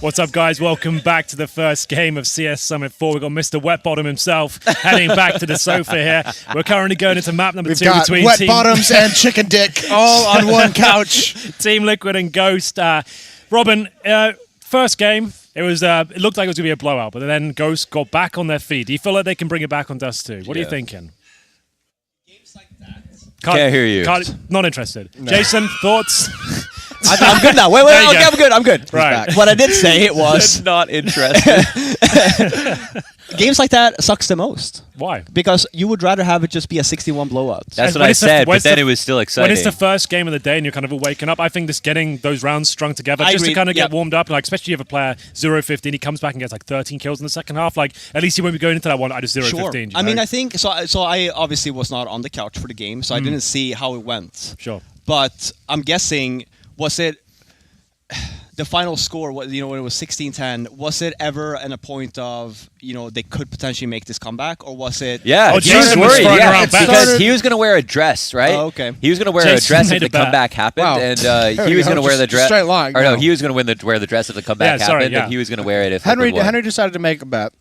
What's up, guys? Welcome back to the first game of CS Summit 4. We've got Mr. Wet Bottom himself heading back to the sofa here. We're currently going into map number 2 between Wet Bottoms and Chicken Dick all on one couch. Team Liquid and Ghost. Robin, first game, it looked like it was going to be a blowout, but then Ghost got back on their feet. Do you feel like they can bring it back on Dust 2? What are you thinking? Games like that. Can't hear you. Not interested. No. Jason, thoughts? I'm good now. Wait, okay, I'm good. Right. What I did say it was not interested. games like that sucks the most. Why? Because you would rather have it just be a 61 blowout. That's what I said, but then it was still exciting. When it's the first game of the day and you're kind of waking up, I think just getting those rounds strung together just to kind of get warmed up, like especially if you have a player 0-15, he comes back and gets like 13 kills in the second half. Like at least he won't be going into that one. I just 0-15. I mean, I think so. I obviously was not on the couch for the game, so I didn't see how it went. Sure. But I'm guessing, was it the final score? When it was 16-10, was it ever in a point of they could potentially make this comeback, or was it? Yeah, oh, Jason was worried. Yeah, because he was going to wear a dress, right? Oh, okay. He was going to wear a dress if the comeback happened, and he was going to wear the dress. Straight line. Or no, he was going to wear the dress if the comeback happened, and he was going to wear it if Henry decided to make a bet.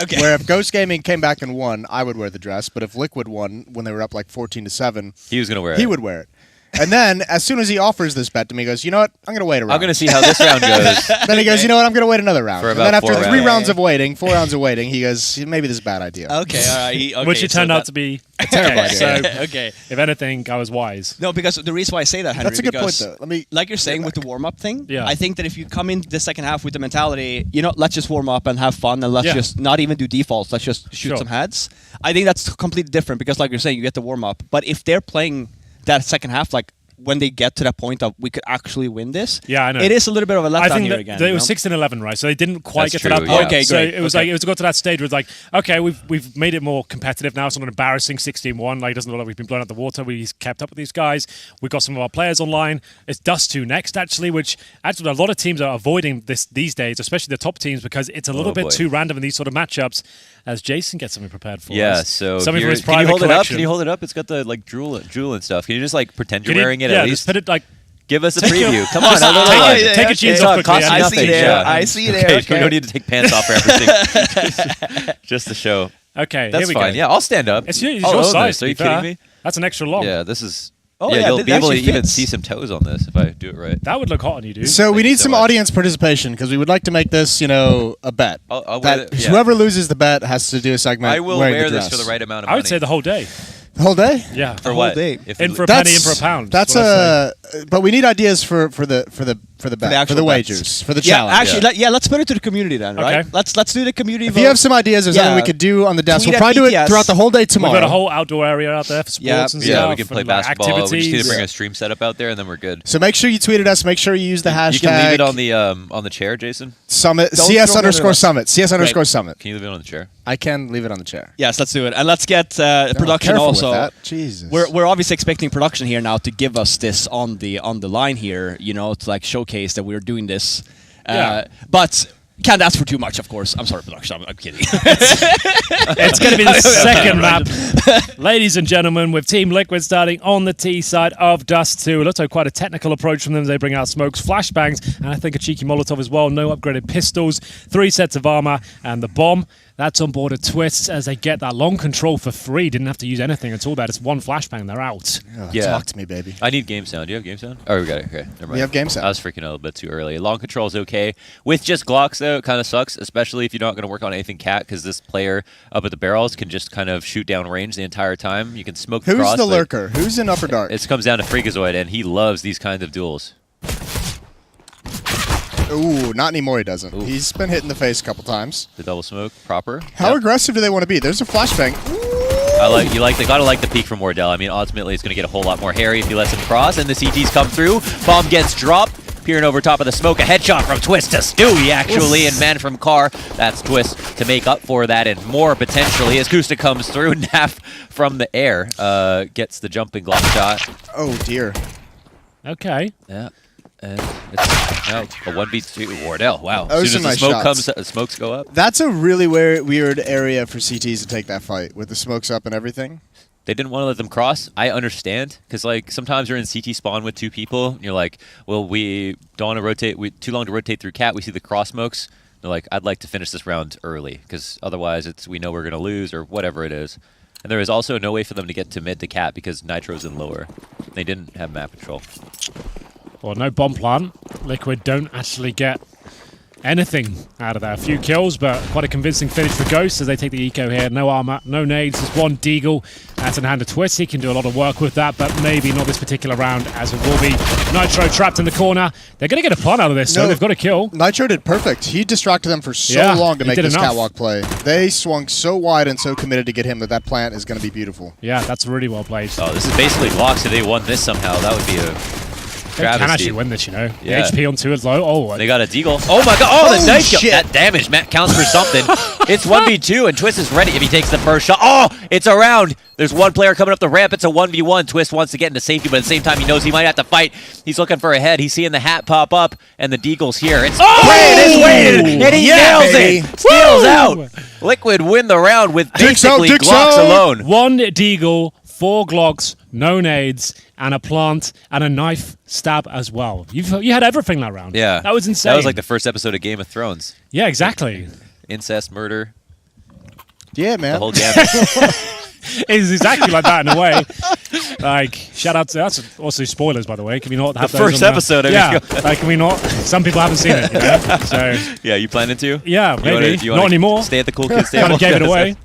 Okay. Where if Ghost Gaming came back and won, I would wear the dress, but if Liquid won when they were up like 14-7, he was going to wear it. He would wear it. And then, as soon as he offers this bet to me, he goes, you know what? I'm going to wait a round. I'm going to see how this round goes. Then he goes, you know what? I'm going to wait another round. For and then after 4 4 rounds of waiting, he goes, maybe this is a bad idea. Okay, all right. Which it turned out to be a terrible idea. So, okay. If anything, I was wise. No, because the reason why I say that, Henry, that's a good point, though. Like you're saying with the warm-up thing, yeah. I think that if you come in the second half with the mentality, let's just warm up and have fun, and let's just not even do defaults, let's just shoot some heads. I think that's completely different because, like you're saying, you get the warm-up. But if they're playing that second half, like, when they get to that point of we could actually win this, I know it is a little bit of a letdown here again. It was 16-11, right? So they didn't quite get to that point. Yeah. Okay, so great. it was got to that stage where it's like, okay, we've made it more competitive now. It's not an embarrassing 16-1. Like it doesn't look like we've been blown out the water. We've kept up with these guys. We've got some of our players online. It's Dust 2 next, actually, which actually a lot of teams are avoiding this these days, especially the top teams, because it's a little bit too random in these sort of matchups. As Jason gets something prepared for us. Yeah, so something from his can you private hold it up? collection. Can you hold it up? It's got the like drool and stuff. Can you just like pretend you're wearing it at least? Just put it like. Give us a preview. Come on, take your jeans off quickly. I see there. I see there. We don't need to take pants off for everything. Just the show. Okay, that's here we fine. go. Yeah, I'll stand up. It's your size. Are you kidding me? That's an extra long. Yeah, this is. Oh, you'll be able to even see some toes on this if I do it right. That would look hot on you, dude. So we need some audience participation because we would like to make this, a bet. Whoever loses the bet has to do a segment. I will wear this for the right amount of money. I would say the whole day. The whole day? Yeah. For what? In for a penny, in for a pound. That's but we need ideas for the bet, for the wagers, for the challenge. Actually, let's put it to the community then, right? Okay. Let's do the community vote. If you have some ideas or something we could do on the desk, we'll probably do it throughout the whole day tomorrow. We've got a whole outdoor area out there for sports and stuff. Yeah, we can play basketball. Activities. We just need to bring a stream setup out there, and then we're good. So make sure you tweet at us. Make sure you use the hashtag. You can leave it on the chair, Jason. Summit CS_Summit. CS_Summit. Can you leave it on the chair? I can leave it on the chair. Yes, let's do it, and let's get production also. With that. Jesus. We're obviously expecting production here now to give us this on the line here, to like showcase that we're doing this. But can't ask for too much, of course. I'm sorry, production. I'm kidding. It's going to be the second map, ladies and gentlemen, with Team Liquid starting on the T side of Dust 2. It looks like quite a technical approach from them. They bring out smokes, flashbangs, and I think a cheeky Molotov as well. No upgraded pistols, 3 sets of armor, and the bomb. That's on board of Twists as they get that long control for free. Didn't have to use anything at all. That it's one flashbang, they're out. Talk to me, baby. I need game sound. Do you have game sound? Oh, we got it. Okay, never mind. We have game sound. I was freaking out a bit too early. Long control is okay. With just Glocks, though, it kind of sucks, especially if you're not going to work on anything cat, because this player up at the barrels can just kind of shoot down range the entire time. You can smoke the cross. Who's the lurker? Who's in upper dark? It comes down to Freakazoid, and he loves these kinds of duels. Ooh, not anymore. He doesn't. Ooh. He's been hit in the face a couple times. The double smoke, proper. How aggressive do they want to be? There's a flashbang. They gotta like the peek from Wardell. I mean, ultimately, it's gonna get a whole lot more hairy if he lets him cross, and the CTs come through. Bomb gets dropped. Peering over top of the smoke, a headshot from Twist to Stewie, actually, and man from Car. That's Twist to make up for that and more, potentially, as Kusta comes through. Naf from the air gets the jumping Glock shot. Oh, dear. Okay. Yeah. And it's a 1v2 Wardell. Wow. Those As soon as the smoke comes, smokes go up. That's a really weird area for CTs to take that fight with the smokes up and everything. They didn't want to let them cross. I understand, because like sometimes you're in CT spawn with 2 people, and you're like, well, we don't want to rotate. Too long to rotate through cat. We see the cross smokes. They're like, I'd like to finish this round early, because otherwise we know we're going to lose or whatever it is. And there is also no way for them to get to mid to cat because Nitro's in lower. They didn't have map control. Well, no bomb plant. Liquid don't actually get anything out of that. A few kills, but quite a convincing finish for Ghost as they take the eco here. No armor, no nades. There's one Deagle. That's in hand of Twist. He can do a lot of work with that, but maybe not this particular round, as it will be Nitro trapped in the corner. They're going to get a plant out of this, so they've got a kill. Nitro did perfect. He distracted them for so long to make this catwalk play. They swung so wide and so committed to get him that plant is going to be beautiful. Yeah, that's really well played. Oh, this is basically blocks. If they won this somehow, that would be a they can actually win this, you know. Yeah. The HP on 2 is low. Oh, they got a Deagle. Oh my god! Oh, the nice kill. That damage counts for something. It's 1v2, and Twist is ready if he takes the first shot. Oh, it's around. There's one player coming up the ramp. It's a 1v1. Twist wants to get into safety, but at the same time, he knows he might have to fight. He's looking for a head. He's seeing the hat pop up, and the Deagle's here. It's weighted, and he nails it. Steals out. Liquid win the round with basically Glocks alone. 1 Deagle, 4 Glocks, no nades, and a plant, and a knife stab as well. You had everything that round. Yeah. That was insane. That was like the first episode of Game of Thrones. Yeah, exactly. Incest, murder. Yeah, man. The whole gamut. It's exactly like that in a way. Like, shout out to that's also spoilers, by the way. Can we not have the those first on episode? Yeah, like, can we not? Some people haven't seen it, you know? So yeah, you planning to? Yeah, maybe not anymore. Stay at the cool kids. Kind of gave it away.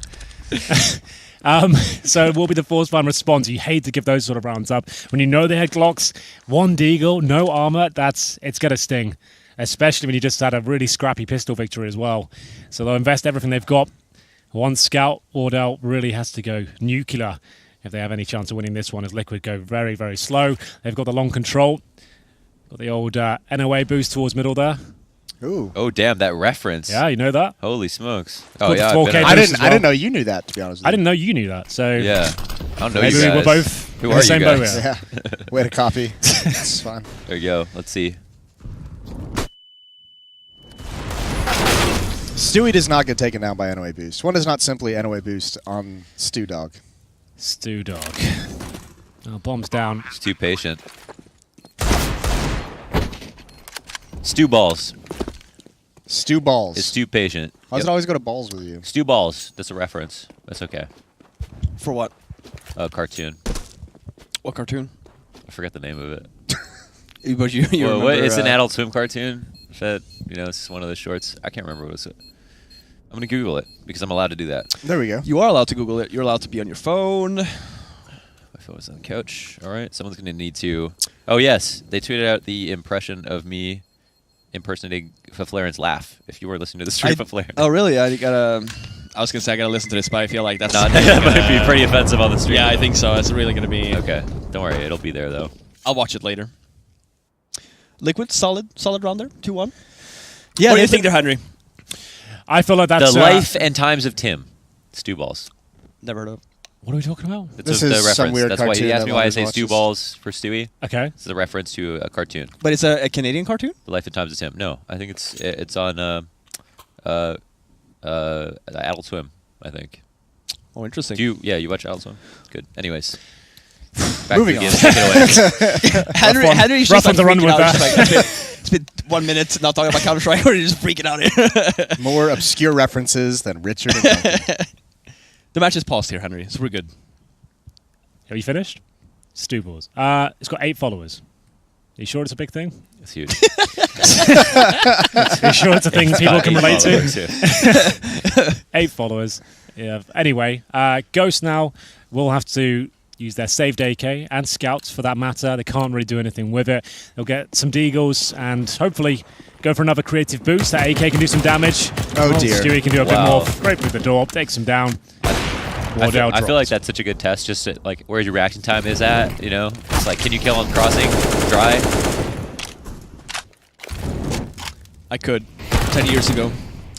So it will be the force farm response. You hate to give those sort of rounds up when you know they had Glocks, 1 Deagle, no armor. It's gonna sting, especially when you just had a really scrappy pistol victory as well. So they'll invest everything they've got. 1 scout, Wardell really has to go nuclear if they have any chance of winning this one, as Liquid go very, very slow. They've got the long control. Got the old NOA boost towards middle there. Ooh. Oh, damn, that reference. Yeah, you know that? Holy smokes. Oh, yeah. I didn't know you knew that, to be honest with you. I didn't know you knew that, so... Yeah. I don't know maybe you guys. we were both Who in are the same you guys? boat. Yeah. Way to copy. It's fine. There you go. Let's see. Stewie does not get taken down by NOA boost. One is not simply NOA boost on Stew Dog. Stew Dog. Oh, bomb's down. He's too patient. Stew balls. Stew balls. It's too patient. Why does it always go to balls with you? Stew balls. That's a reference. That's okay. For what? A cartoon. What cartoon? I forget the name of it. But you remember, it's an Adult Swim cartoon. That, you know, it's one of the shorts. I can't remember what it was. I'm going to Google it because I'm allowed to do that. There we go. You are allowed to Google it. You're allowed to be on your phone. My phone was on the couch. All right. Someone's going to need to... Oh, yes. They tweeted out the impression of me impersonating Faflaren's laugh. If you were listening to the stream of Faflaren. Oh, really? I was going to say I got to listen to this, but I feel like that's... that might be pretty offensive on the stream. Yeah, I think so. It's really going to be... Okay. Don't worry. It'll be there, though. I'll watch it later. Liquid, solid round there, 2-1. Yeah, what do you think there, Henry? I feel like that's... The Life and Times of Tim. Stew balls. Never heard of. What are we talking about? This is some weird That's why he cartoon asked me why I say watches. stew balls for Stewie. Okay. This is a reference to a cartoon. But it's a Canadian cartoon? The Life and Times of Tim. No, I think it's on Adult Swim, I think. Oh, interesting. You watch Adult Swim? Good. Anyways. Back Moving to the on. game. Take it away. Henry's rough just on the run with that. It's been 1 minute not talking about Counter-Strike, or you're just freaking out here. More obscure references than Richard and Duncan. The match is paused here, Henry, so we're good. Have you finished? Stew balls. It's got 8 followers. Are you sure it's a big thing? It's huge. Are you sure it's a thing people can relate to? to. 8 followers. Yeah. Anyway, Ghost now will have to use their saved AK and scouts for that matter. They can't really do anything with it. They'll get some Deagles and hopefully go for another creative boost. That AK can do some damage. Oh, dear. Stewie can do a bit more. Scrape through the door, takes him down. I feel like that's such a good test, just to, like where your reaction time is at, you know? It's like, can you kill on crossing? Dry? I could 10 years ago.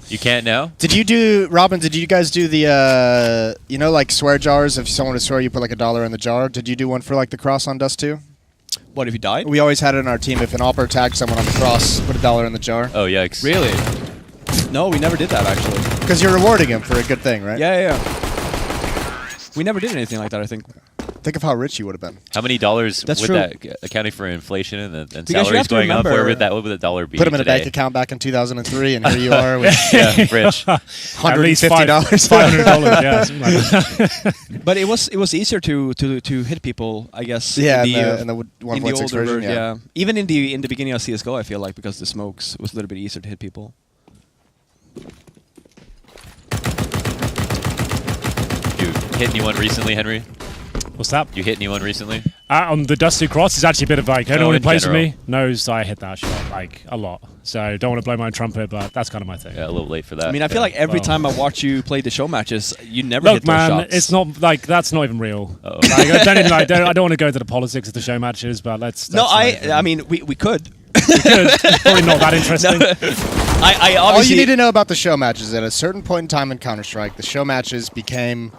You can't now? Did you do, Robin, did you guys do the, you know, like swear jars? If someone would swear, you put like $1 in the jar. Did you do one for like the cross on Dust 2? What, if you died? We always had it in our team. If an opper tagged someone on the cross, put $1 in the jar. Oh, yikes. Really? No, we never did that, actually. Because you're rewarding him for a good thing, right? Yeah. We never did anything like that, I think. Think of how rich you would have been. How many dollars That's would true. that, accounting for inflation and you salaries have to going up, remember- what would the dollar be Put them in a today? bank account back in 2003, and here you are with Yeah, rich. At least $150. $500. Yeah, something like that. But it was easier to hit people, I guess. Yeah, in in the the 1.6 older version, yeah. Even in the beginning of CS:GO, I feel like because the smokes was a little bit easier to hit people. You hit anyone recently, Henry? What's that? You hit anyone recently? On the Dust 2 Cross, it's actually a bit of like, anyone who in plays with general. me knows I hit that shot like a lot. So don't want to blow my own trumpet, but that's kind of my thing. Yeah, a little late for that. I mean, I feel like every well. time I watch you play the show matches, you never Look, hit those man, shots. it's not like that's not even real. Uh-oh. Like, I don't want to go into the politics of the show matches, but let's. No, that's not- I mean, we could. it's probably not that interesting. I All obviously. you need to know about the show matches is at a certain point in time in Counter-Strike, the show matches became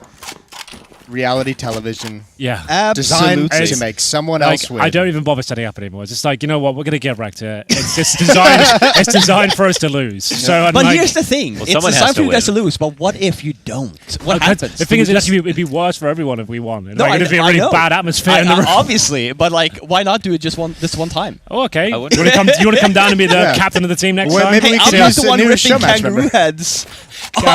reality television Yeah. designed Absolutely. to make someone Like, else win. I don't even bother setting up anymore. It's just like, you know what, we're gonna get wrecked here. It's just designed. It's designed for us to lose. So, I'm But like, here's the thing: Well, it's someone has designed to for you guys to win. lose. But what if you don't? What okay, happens? the thing Do is, we just- it'd be worse for everyone if we won. No, Like, it'd be a really know. bad atmosphere in the room. Obviously, but like, why not do it just one time? Oh, okay. I You wouldn't- want to come down and be the Yeah. captain of the team next Well, time? maybe Hey, we I'm could not use the a one new ripping show match kangaroo member. heads.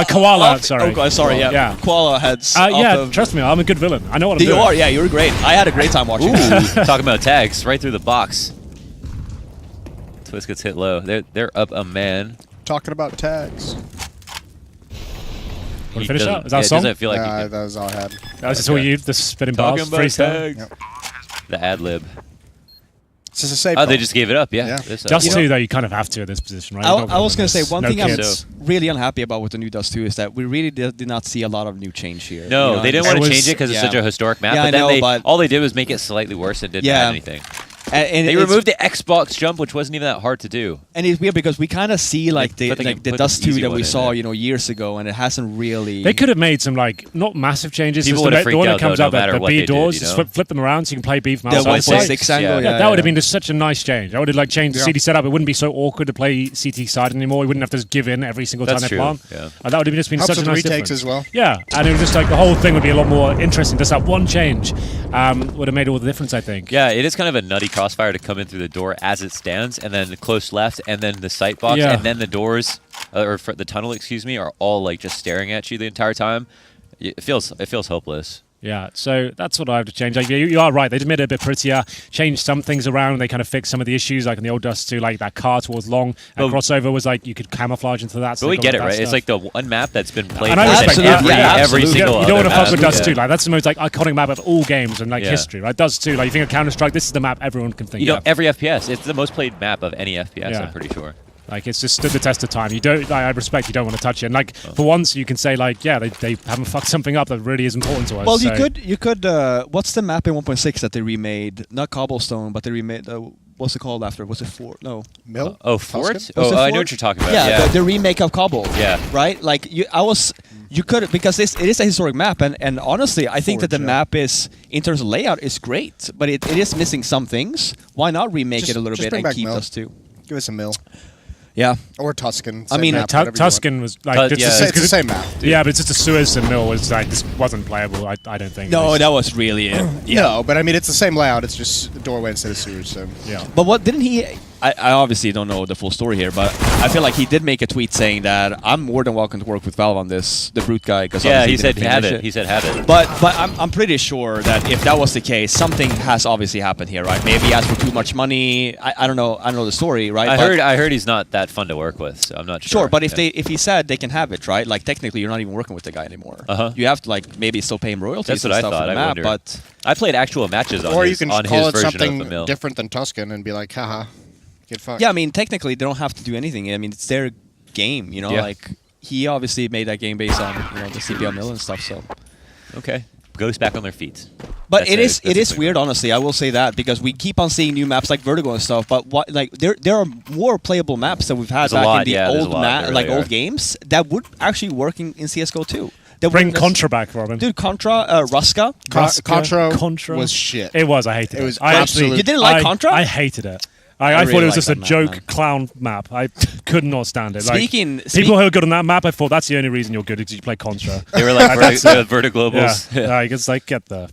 Koala, sorry. Sorry, yeah. Yeah. Koala heads. Yeah, off of- trust me, I'm a good villain. I know what I'm You doing. are, yeah, you were great. I had a great time watching. Ooh, talking about tags, right through the box. Twist gets hit low. They're up a man. Talking about tags. Want He to finish doesn't- up? Is that yeah, a it song? doesn't feel like Yeah, he can. that was all I had. That was just all you, the spinning bars, Talking about freestyle. tags. Yep. The ad lib. It's just a safe Oh, they call. just gave it up. Yeah. Yeah. This, Just You two, know- though, you kind of have to at this position, right? I, You're not I was going to say winners. one No thing kids. I'm really unhappy about with the new Dust 2 is that we really did not see a lot of new change here. No, You know, they didn't and- want to was- change it because it's yeah. such a historic map. Yeah, but I then know, but- all they did was make it slightly worse and didn't Yeah. add anything. And They it's- removed the Xbox jump, which wasn't even that hard to do. And it's weird because we kind of see like the But they can like the put Dust an 2 easy that one we in saw, there. years ago, and it hasn't really. They could have made some, like, not massive changes. People Just would have the one freaked that out, comes though, up no at matter the what B they did, doors, you just know? flip them around so you can play B from The outside. 1.6 angle, yeah. yeah. That would have been just such a nice change. That would have like changed the Yeah. CD setup. It wouldn't be so awkward to play CT side anymore. We wouldn't have to just give in every single That's time they true, plant. yeah. And that would have just been Helps such a with nice retakes difference. as well. Yeah, and it was just like the whole thing would be a lot more interesting. Just that one change would have made all the difference, I think. Yeah, it is kind of a nutty crossfire to come in through the door as it stands, and then the close left, and then the sight box, Yeah. and then the doors, the tunnel, excuse me, are all like just staring at you the entire time. It feels hopeless. Yeah, so that's what I have to change. Like, you are right. They just made it a bit prettier, changed some things around. They kind of fixed some of the issues, like in the old Dust 2, like that car towards long. And But- crossover was like you could camouflage into that. so But they we got get rid it, of right? that It's stuff. like the one map that's been played And I more than respect that. every Yeah, every absolutely. single you other don't want to fuck map. with Dust Yeah. 2. Like that's the most like iconic map of all games and like Yeah. history, right? Dust 2. Like you think of Counter-Strike, this is the map everyone can think You know, of. every FPS. It's the most played map of any FPS, Yeah. I'm pretty sure. Like it's just stood the test of time. You don't. Like, I respect. You don't want to touch it. And like for once, you can say like, yeah, they haven't fucked something up that really is important to us. Well, so. you could. What's the map in 1.6 that they remade? Not Cobblestone, but they remade. What's it called after? Was it Fort? No. Mill? Oh, Fort? Tuscan? Was Oh, it I know Fort? what you're talking about. Yeah, Yeah. The remake of Cobble. Yeah. Right. Like you could because it is a historic map, and honestly, I think that the Forge, yeah. map is in terms of layout is great, but it is missing some things. Why not remake Just- it a little just bit bring and back keep Mill. us too? Give us a mill. Yeah. Or Tuscan. I same mean, map, whatever you want. Tuscan was like But, just yeah, It's the same map. Yeah, but it's just a Suez and Mill was like this wasn't playable. I don't think. No, It was- that was really it. No, but I mean, it's the same layout. It's just a doorway instead of sewers. So yeah. But what didn't he? I obviously don't know the full story here, but I feel like he did make a tweet saying that I'm more than welcome to work with Valve on this, the Brute guy. Because Yeah, he said have it. He said have it. But I'm pretty sure that if that was the case, something has obviously happened here, right? Maybe he asked for too much money. I don't know. I don't know the story, right? But- I heard he's not that fun to work with, so I'm not sure. Sure, but if Yeah. if he said they can have it, right? Like technically, you're not even working with the guy anymore. Uh-huh. You have to like maybe still pay him royalties That's what and I stuff thought, for the I map, wonder. but I played actual matches on or his, you can on call his it version of the something mill. different than Tuscan and be like, haha, get fucked. yeah, I mean technically they don't have to do anything. I mean it's their game, you know. Yeah. Like he obviously made that game based on the CPL mill and stuff. So, Okay, ghosts back on their feet. but That's it a- is that's it a is quick weird, one. honestly. I will say that because we keep on seeing new maps like Vertigo and stuff. But what like there are more playable maps that we've had There's a back lot, in the yeah, there's old a lot, there like really old are. games that would actually work in CS:GO too. That Bring wouldn't Contra back, Robin. Dude, Contra, Ruska. Contra Contra was shit. It was. I hated it. It was I absolute- You didn't like Contra? I hated it. I really thought it was like just a that map, joke man. clown map. I could not stand it. People who are good on that map, I thought that's the only reason you're good because you play Contra. They were like Vertiglobals. Yeah, like, it's like get the.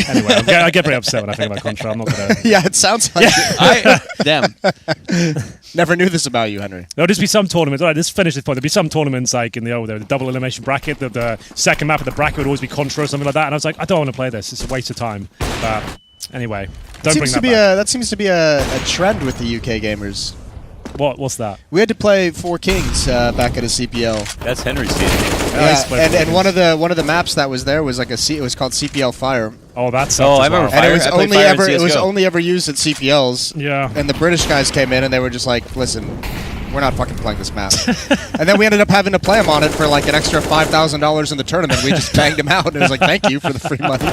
Anyway, I get very upset when I think about Contra. I'm not gonna. Yeah, it sounds like Damn. Never knew this about you, Henry. There'll just be some tournaments. All right, let's finish this point. There'll be some tournaments like in the double elimination bracket. The second map of the bracket would always be Contra or something like that. And I was like, I don't want to play this. It's a waste of time. But anyway, don't bring that back. That seems to be a trend with the UK gamers. What's that? We had to play Four Kings back at a CPL. That's Henry's team. Yeah, and one of the maps that was there was like it was called CPL Fire. Oh, that's I remember And it was I played only Fire in ever CS:GO. used at CPLs. Yeah. And the British guys came in and they were just like, listen, we're not fucking playing this map. And then we ended up having to play him on it for like an extra $5,000 in the tournament. We just banged him out and it was like, thank you for the free money.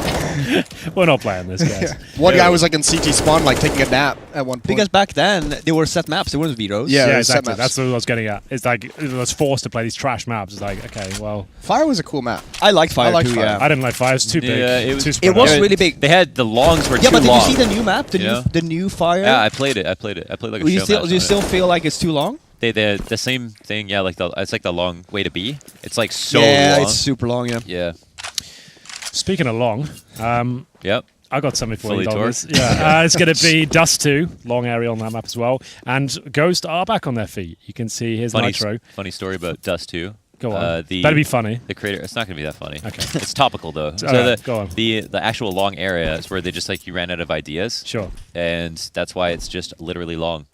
We're not playing this, guys. One guy was like in CT spawn, like taking a nap at one point. Because back then, they were set maps. They weren't Vito's. Yeah, Yeah, it was set exactly. maps. That's what I was getting at. It's like it was forced to play these trash maps. It's like, okay, well, Fire was a cool map. I liked Fire I liked too, Fire. yeah. I didn't like Fire. It's too big. Yeah, it was- too It spread was out. really big. They had the longs were Yeah, too but did long. you see the new map? Yeah. The new Fire? Yeah, I played it. I played like a Do you show still, match do you on still it. feel like it's too long? They the same thing. Yeah, it's like the long way to be. It's like so yeah, long. it's super long, yeah. Yeah. Speaking of long, Yep. I got something for Fully you, Douglas. Yeah, it's going to be Dust 2, long area on that map as well, and Ghost are back on their feet. You can see here's Nitro. Funny story about Dust 2. Go on. The Better be funny. The creator. It's not going to be that funny. Okay. It's topical though. So alright, go on. the actual long area is where they just like you ran out of ideas. Sure. And that's why it's just literally long.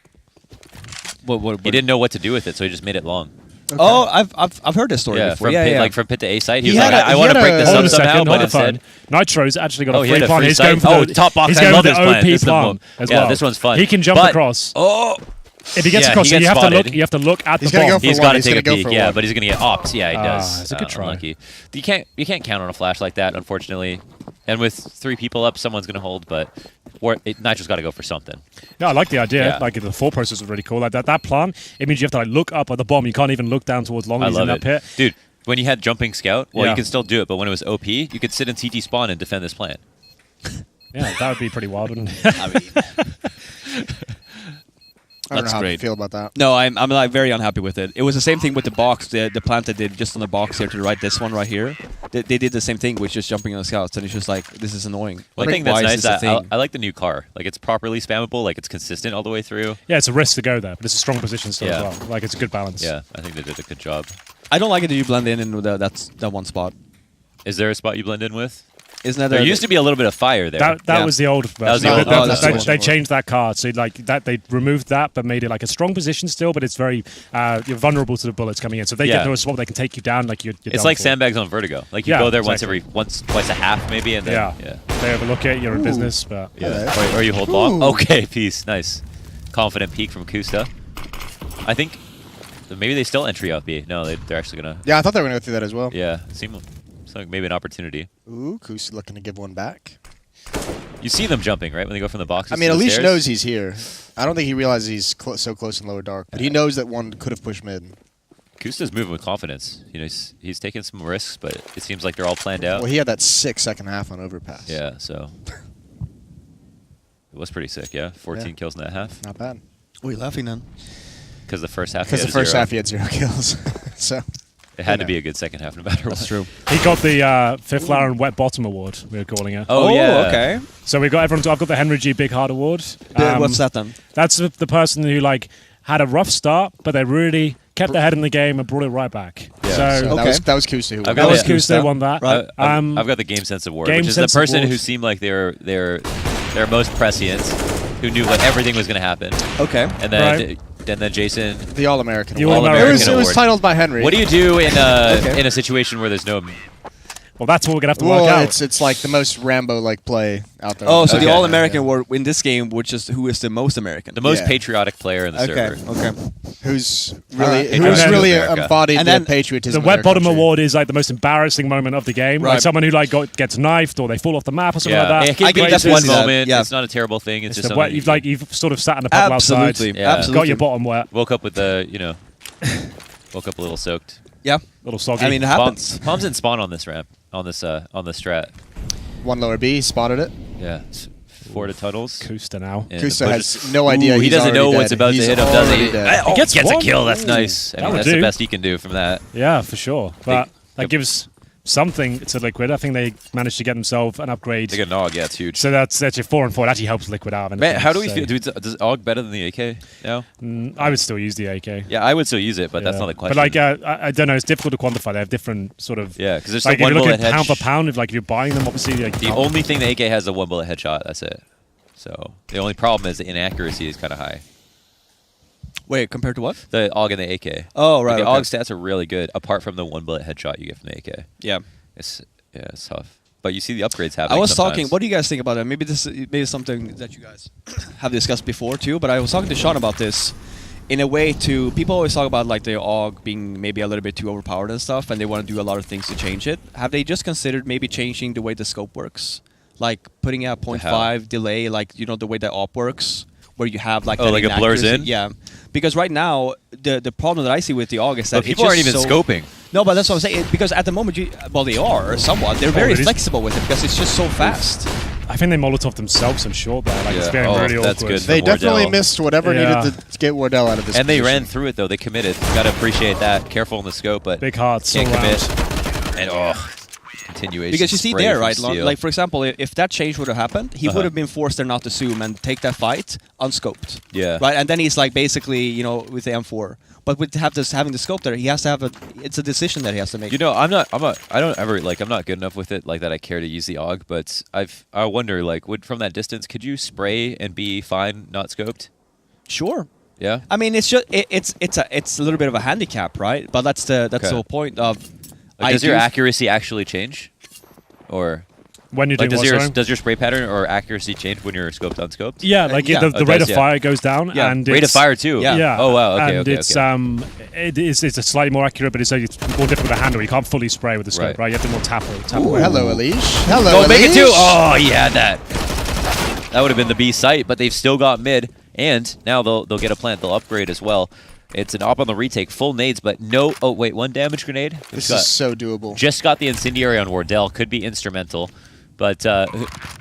What, He didn't know what to do with it, so he just made it long. Oh, I've heard this story Yeah, before. from Yeah, pit, yeah. like from pit to A site. He He was like, had a- I he want to had break a- this Hold up on a somehow, second, but hold the instead, phone. Nitro's actually got Oh, a he free had a plan. free He's site? going for Oh, the top box. He's I going love for this the plan. OP This is the plan one. as Yeah, well. this one's fun. He can jump But- across. Oh, If he gets Yeah, across, he so you gets have spotted. to look at He's the gonna bomb. go for he's one. got to He's take a gonna go peek. for Yeah, one. but he's going to get opt. Yeah, he does. it's a good try. Unlucky. You can't count on a flash like that, unfortunately. And with 3 people up, someone's going to hold, but Nitro's got to go for something. Yeah, I like the idea. Yeah. Like the thought process was really cool. Like that plan, it means you have to like look up at the bomb. You can't even look down towards long. I He's in love that it. pit. Dude, when you had jumping scout, well, Yeah. you can still do it, but when it was OP, you could sit in CT spawn and defend this plant. Yeah, that would be pretty wild, wouldn't it? I mean, I don't know That's how great. to feel about that. no, I'm like very unhappy with it. It was the same thing with the box, the plant that did just on the box here to the right. This one right here, they did the same thing with just jumping on the scouts, and it's just like this is annoying. One Like, thing that's why is nice, this a thing? I like the new car. Like, it's properly spammable, like, it's consistent all the way through. Yeah, it's a risk to go there, but it's a strong position still Yeah. as well. Like it's a good balance. Yeah, I think they did a good job. I don't like it that you blend in with that one spot. Is there a spot you blend in with? Isn't that There used to be a little bit of fire there. That Yeah. was the old version. was the old one. Oh, that's the they, old they one. changed that card, so like that they removed that, but made it like a strong position still. But it's very you're vulnerable to the bullets coming in. So if they Yeah. get to a spot, they can take you down. Like you're It's done like for. sandbags on Vertigo. Like, you Yeah, go there exactly. twice a half, maybe, and then, Yeah. They overlook it. You're in business, but Or you hold long. Ooh. Okay, peace. Nice. Confident peek from Kusta. I think maybe they still entry out B. No, they're actually going to... Yeah, I thought they were going to go through that as well. Yeah, seems like maybe an opportunity. Ooh, Kusi looking to give one back. You see them jumping, right, when they go from the boxes I mean, to the Alish stairs? knows he's here. I don't think he realizes he's so close in lower dark, but he knows that one could have pushed mid. Kusta's moving with confidence. You know, he's taking some risks, but it seems like they're all planned out. Well, he had that 6 second half on overpass. Yeah, so... It was pretty sick, yeah? 14 Yeah. kills in that half. Not bad. What are you laughing then? Because the first half Because he the had first 0. half he had 0 kills. So It had to Yeah. be a good second half no matter what. That's true. he got the Fifth Laren Wet Bottom Award. We were calling it. Oh, yeah. okay. So we got everyone. I've got the Henry G Big Heart Award. What's that then? That's the person who like had a rough start, but they really kept their head in the game and brought it right back. Yeah. So that Okay. was Kusi who I've won. got that was Yeah. Kusta won that. Right. I've got the Game Sense Award, Game which is the Sense person Award. who seemed like they're most prescient, who knew what everything was going to happen. Okay. And then Right. Jason, The All-American. The award. All-American It was award. titled by Henry. what do you do in Okay. in a situation where there's no... Well, that's what we're gonna have to work Well, out. it's like the most Rambo-like play out there. Oh, so Okay. the All-American award in this game, which is who is the most American? The most Yeah. patriotic player in the Okay. server. Okay. who's Alright. really America. embodied And the then patriotism. The of Wet their Bottom country. Award is like the most embarrassing moment of the game. Like Right. someone who like gets knifed or they fall off the map or something Yeah, like it that. can I be get just that one one, moment. yeah. It's not a terrible thing. It's It's just the something wet, you've like you've sort of sat in the puddle outside, Absolutely. Yeah. Absolutely. got your bottom wet, woke up with the, woke up a little soaked. Yeah. little soggy. I mean, it happens. Bombs didn't spawn on this ramp, on this strat. One lower B, spotted it. Yeah. Forward of tunnels. Kusta now. And Kusta the has no idea. He he's doesn't know already what's dead. about He's to hit him, does already he? dead. Oh, Gets gets a one. kill. That's Ooh. nice. I That mean, would that's the do. best he can do from that. Yeah, for sure. But that Yep. gives something to Liquid. I think they managed to get themselves an upgrade. Take a nog, yeah, it's huge. So that's your 4 and 4. It actually helps Liquid out. Of Man, anything, how do we so- feel? Does AUG better than the AK now? I would still use the AK. Yeah, I would still use it, but that's Yeah. not the question. But like, I don't know. It's difficult to quantify. They have different sort of. yeah, because there's Like the if one you look bullet at pound for headshot. pound, if you're buying them, obviously like The only thing the AK has is a one bullet headshot. That's it. So the only problem is the inaccuracy is kind of high. Wait, compared to what? The AUG and the AK. Oh, Like, right. the okay. AUG stats are really good, apart from the one bullet headshot you get from the AK. Yeah. It's tough. But you see the upgrades happening. I was sometimes. talking. What do you guys think about that? Maybe this is something that you guys have discussed before too. But I was talking to Sean about this. In a way, to people always talk about like the AUG being maybe a little bit too overpowered and stuff, and they want to do a lot of things to change it. Have they just considered maybe changing the way the scope works, like putting a 0.5 delay, like the way the op works, where you have like Oh, that like it blurs inaccuracy? in? Yeah, because right now the problem that I see with the AUG is that But people it's aren't just even so- scoping. No, but that's what I'm saying. Because at the moment, they are somewhat. They're very it is? flexible with it because it's just so fast. I think they Molotov themselves and short there. Like it's Yeah. getting Oh, really that's awkward. good. They From definitely Wardell. missed whatever Yeah. needed to get Wardell out of this. And they position. ran through it though. They committed. Got to appreciate that. Careful in the scope, but Big hearts all can't around. commit. And continuation. Because you see spray there, from right? Steel. Like for example, if that change would have happened, he Uh-huh. would have been forced there not to zoom and take that fight unscoped. Yeah. Right, and then he's like basically, with the M4. But with having the scope there, he has to have it's a decision that he has to make. I'm not good enough with it like that. I care to use the AUG, but I wonder like from that distance, could you spray and be fine not scoped? Sure. Yeah. I mean, it's just it's a little bit of a handicap, right? But that's the Okay. whole point of. Like, does your accuracy actually change, or When you're like doing what's wrong? does your spray pattern or accuracy change when you're scoped unscoped? Yeah, like yeah. the Oh, it rate does, of yeah. fire goes down, Yeah. and Rate of it's- fire too. Yeah. Yeah. Oh wow. Okay. And okay. it's okay. it's slightly more accurate, but it's more difficult to handle. You can't fully spray with the scope, Right. right? You have to more tap Ooh, away. hello, Elish. Hello, Go make it too. Elish. Oh, he had that. That would have been the B site, but they've still got mid, and now they'll get a plant. They'll upgrade as well. It's an op on the retake, full nades, but no. Oh wait, one damage grenade. This is so doable. Just got the incendiary on Wardell. Could be instrumental, but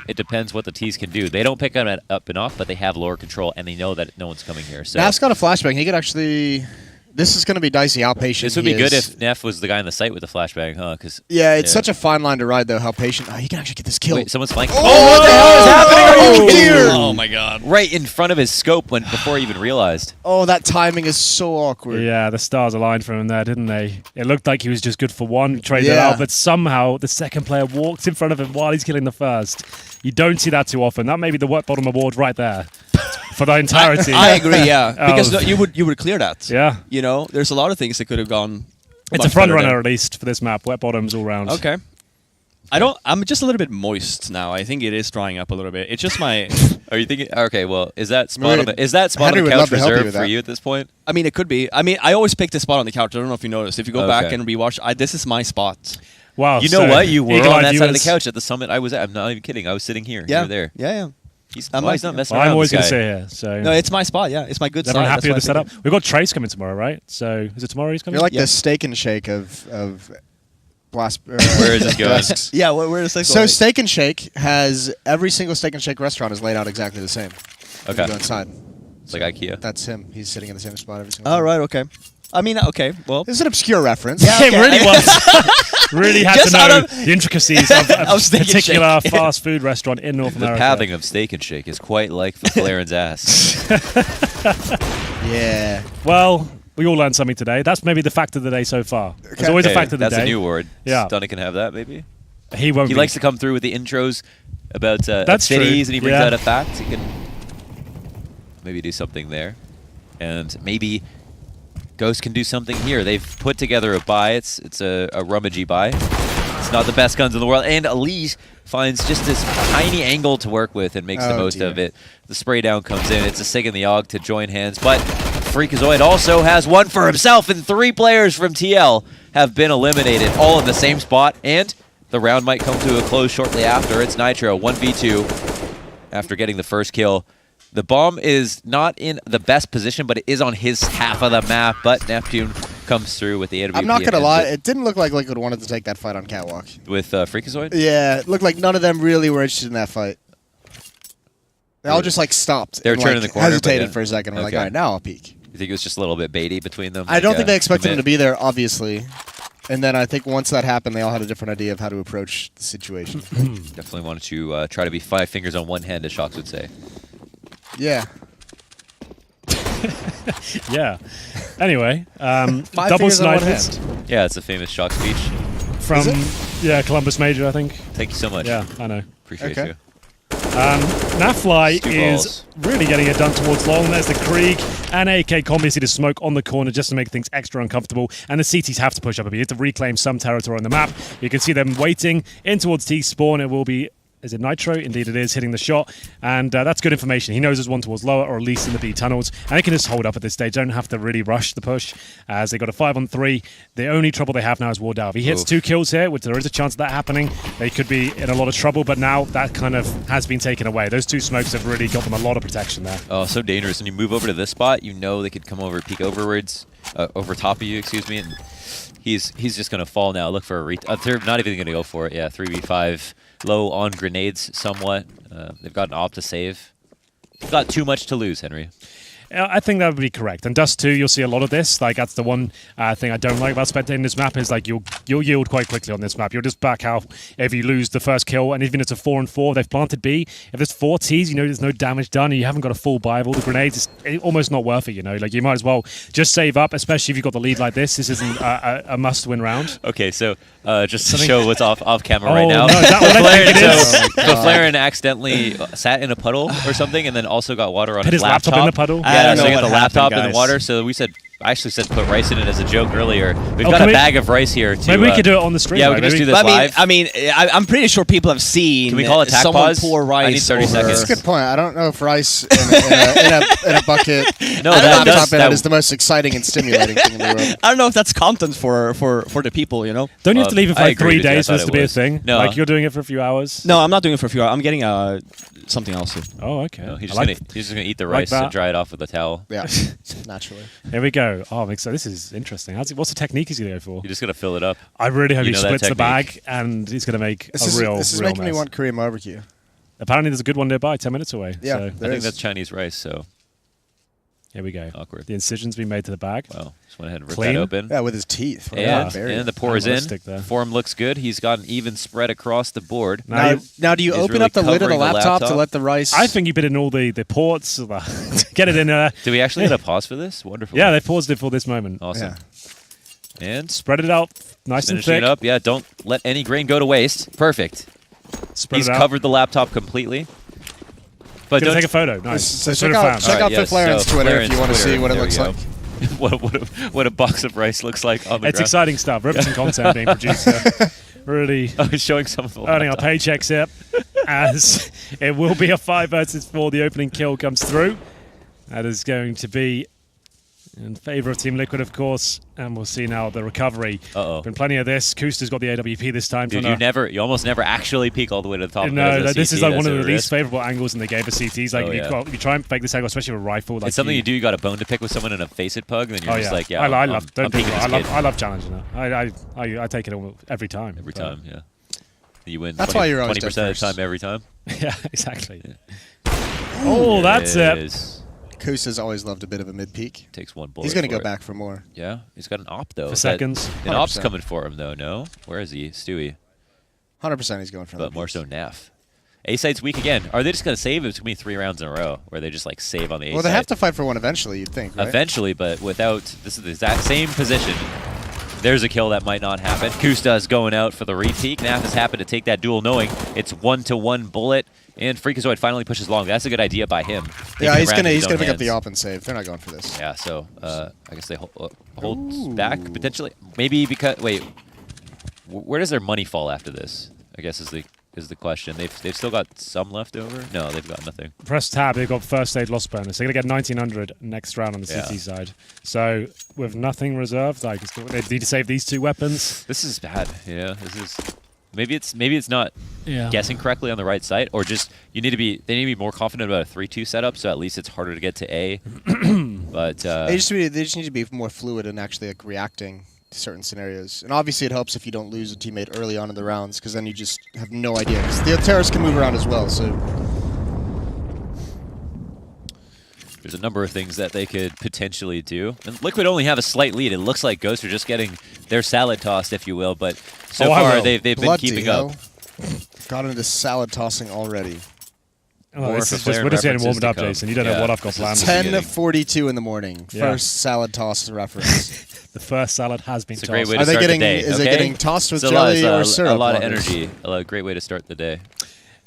it depends what the T's can do. They don't pick him up and off, but they have lower control, and they know that no one's coming here. So Naf's got a flashbang. He could actually. This is going to be dicey how patient this would he be good is. if Neff was the guy in the site with the flashbang, huh? Because Yeah, it's such a fine line to ride, though, how patient. Oh, he can actually get this kill. wait, someone's flanking. Oh, what the hell is happening? Are you here? Oh my god. Right in front of his scope before he even realized. Oh, that timing is so awkward. Yeah, the stars aligned for him there, didn't they? It looked like he was just good for one, traded Yeah. out, but somehow the second player walked in front of him while he's killing the first. You don't see that too often. That may be the wet bottom award right there for the entirety. I agree, yeah. Because Of- you would clear that. Yeah. There's a lot of things that could have gone. It's much a front better runner there. at least for this map. Wet bottoms all round. Okay. I'm just a little bit moist now. I think it is drying up a little bit. It's just my. Are you thinking? Okay, well, is that spot Henry on the would couch love to help you reserved with for that. you at this point? I mean, it could be. I mean, I always pick the spot on the couch. I don't know if you noticed. If you go back Okay. and rewatch, this is my spot. Wow. You know so what? You were on eagle-eyed that side of the viewers- couch at the summit I was at. I'm not even kidding. I was sitting here. Yeah, You were there. Yeah. He's, I'm well, like- he's not messing Well, around. I'm always this going to guy. stay here. So No, it's my spot. Yeah, it's my good is everyone side. happy with That's the why I setup? We've got Trace coming tomorrow, right? So is it tomorrow he's coming? You're like Yeah. the steak and shake of blast. Where is this going? desks. pick it. Yeah, where is this So going? Steak and Shake has every single Steak and Shake restaurant is laid out exactly the same. When you Okay. go inside. It's like IKEA. That's him. He's sitting in the same spot every single All time. right. Okay. I mean, okay. Well, This is an obscure reference. Yeah, It okay. really was. Really had Just to out know of- the intricacies of a Of Steak and particular Shake. fast food restaurant in North The America. pathing of Steak and Shake is quite like the Flaren's ass. Yeah. Well, we all learned something today. That's maybe the fact of the day so far. There's always a Okay, fact of the that's day. a new word. Yeah. Stunna can have that, maybe. He won't. He be. likes to come through with the intros about That's cities, true. and he brings Yeah. out a fact. He can maybe do something there, and maybe Ghost can do something here. They've put together a buy. It's a rummagey buy. It's not the best guns in the world, and Elise finds just this tiny angle to work with and makes the Oh, most dear. of it. The spray down comes in. It's a Sig and the AUG to join hands, but Freakazoid also has one for himself, and 3 players from TL have been eliminated, all in the same spot, and the round might come to a close shortly after. It's Nitro, 1v2, after getting the first kill. The bomb is not in the best position, but it is on his half of the map, but Neptune comes through with the AWP. I'm not and gonna ends lie. it It didn't look like Liquid wanted to take that fight on Catwalk. with Freakazoid? Yeah, it looked like none of them really were interested in that fight. They all just like stopped. They were and, turning like, the corner, but hesitated yeah. for a second. We're like, Okay. all right, now I'll peek. You think it was just a little bit baity between them? I don't think they expected him commit? to be there, obviously. And then I think once that happened, they all had a different idea of how to approach the situation. Definitely wanted to try to be 5 fingers on one hand, as Shox would say. Yeah. Yeah. Anyway, 5 double fingers on one snipers hand. Yeah, it's a famous Shox speech. from Is Columbus Major, I think. Thank you so much. Yeah, I know. Appreciate Okay. you. Nafly Stu is balls. really getting it done towards long. There's the Krieg and AK Combi see the smoke on the corner just to make things extra uncomfortable. And the CTs have to push up a bit to reclaim some territory on the map. You can see them waiting in towards T spawn. It will be. Is it Nitro? Indeed it is, hitting the shot. And that's good information. He knows there's one towards lower, or at least in the B tunnels. And they can just hold up at this stage. Don't have to really rush the push, as they got a 5-on-3. The only trouble they have now is Wardell. If he hits Oof. 2 kills here, which there is a chance of that happening, they could be in a lot of trouble. But now that kind of has been taken away. Those 2 smokes have really got them a lot of protection there. Oh, so dangerous. When you move over to this spot, you know they could come over, peek overwards, over top of you, excuse me, and he's just going to fall now. Look for a they're not even going to go for it. Yeah, 3v5. Low on grenades somewhat. They've got an op to save. They've got too much to lose, Henry. I think that would be correct. And Dust 2, you'll see a lot of this. Like, that's the one thing I don't like about spectating this map is, like, you'll yield quite quickly on this map. You'll just back out if you lose the first kill. And even if it's a 4-on-4, they've planted B. If there's 4 Ts, you know there's no damage done and you haven't got a full buy of all the grenades, it's almost not worth it, you know? Like, you might as well just save up, especially if you've got the lead like this. This isn't a must-win round. Okay, so just to show what's off camera right Oh, now. no, is that what I think it is? So Flaren accidentally sat in a puddle or something, and then also got water on Put his laptop. laptop in the puddle? I Yeah, don't so know he got what the laptop happened, in the guys. water. So I actually said put rice in it as a joke earlier. We've Oh, got can a we- bag of rice here. To, Maybe we could do it on the stream. Yeah, we right? can just Maybe- do this But live. I'm pretty sure people have seen. Can we call it tac someone pause? pour rice I need 30 over- seconds. That's a good point. I don't know if rice in a bucket No, and a that laptop in that- it is the most exciting and stimulating thing in the world. I don't know if that's content for the people, you know. Don't you have to leave it for I like agree 3 with you. I days for thought this it to be a was. thing? No. Like, you're doing it for a few hours? No, I'm not doing it for a few hours. I'm getting something else. Oh, okay. No, he's I just like- gonna eat the like rice that. and dry it off with a towel. Yeah, naturally. Here we go. Oh, so this is interesting. What's the technique he's going to go for? You're just gonna fill it up. I really hope You he know that splits the bag technique. and he's going to make This a real is real making me mess. want Korean barbecue. Apparently, there's a good one nearby, 10 minutes away. Yeah, So I there think is. that's Chinese rice, so here we go. awkward. The incision's been made to the bag. Wow, just went ahead and ripped Clean. that open. Yeah, with his teeth. Yeah. And the pour is in. Animalistic there. Form looks good. He's got an even spread across the board. Now you- Now, do you He's open really up the lid of the covering the laptop to laptop. let the rice? I think you put in all the ports. Get it in there. Do we actually get a pause for this? Wonderful. Yeah, they paused it for this moment. Awesome. Yeah. And Spread it out nice and finishing thick. it up. Yeah, don't let any grain go to waste. Perfect. Spread He's it out. covered the laptop completely. But Gonna don't take a photo. Nice. So That's check what I out found. check Alright, out yes, the Flaren's so Twitter if you Flaren's want to see Twitter, what it there looks we like. go. what a box of rice looks like on the It's ground. exciting stuff. Ripping content being produced here. Really Oh, he's showing some of the earning our laptop. paychecks here, as it will be a 5 versus 4. The opening kill comes through. That is going to be in favour of Team Liquid, of course, and we'll see now the recovery. Uh-oh. Been plenty of this. Kusta's got the AWP this time. Dude, trying you almost never actually peek all the way to the top. no, because this CT, is like that's one of a the least risk. favourable angles in the game for CTs. Like, Oh, yeah. if you try and fake this angle, especially with a rifle. Like It's something you do. You got a bone to pick with someone in a face-it pug, then you're Oh just yeah, like, yeah, I I'm love. Don't peeking think this kid I love challenging her. I take it all every time. every but- time. Yeah, you win. That's why you're always 20% dead of the first. time every time. Yeah, exactly. Oh, that's it. Is. Kusa's always loved a bit of a mid peak. Takes one bullet. He's going to for go it. back for more. Yeah, he's got an op though. For That- seconds. An op's 100%. coming for him though. No, where is he, Stewie? 100% he's going for But the more peaks. so Naf. A side's weak again. Are they just gonna save? It's gonna be 3 rounds in a row where they just like save on the A Well, side. they have to fight for one eventually, you'd think, right? Eventually, but without this is the exact same position. There's a kill that might not happen. Kusta is going out for the repeak. Naf is happy to take that duel, knowing it's 1-to-1 bullet. And Freakazoid finally pushes long. That's a good idea by him. Yeah, Taking he's it around gonna in he's his gonna own pick up the hands. op and save. They're not going for this. Yeah, so I guess they hold back potentially. Maybe because where does their money fall after this? I guess is the question. They've still got some left over. No, they've got nothing. Press tab, they've got first stage loss bonus. They're going to get 1900 next round on the Yeah. CT side. So, with nothing reserved, like, they need to save these 2 weapons. This is bad. Yeah, this is. Maybe it's not Yeah. guessing correctly on the right side, or just they need to be more confident about a 3-2 setup, so at least it's harder to get to A. But They just need to be more fluid and actually like reacting to certain scenarios. And obviously, it helps if you don't lose a teammate early on in the rounds, because then you just have no idea. 'Cause the terrorists can move around as well. So There's a number of things that they could potentially do. And Liquid only have a slight lead. It looks like Ghost are just getting their salad tossed, if you will. But so far, they've been keeping up. Got into salad tossing already. Oh, this is just, we're just getting warmed up, Jason. You don't know what I've got planned. 10:42 in the morning. First salad toss reference. The first salad has been tossed. It's a great way to start the day. Is it getting tossed with jelly or syrup? A lot of energy. A great way to start the day.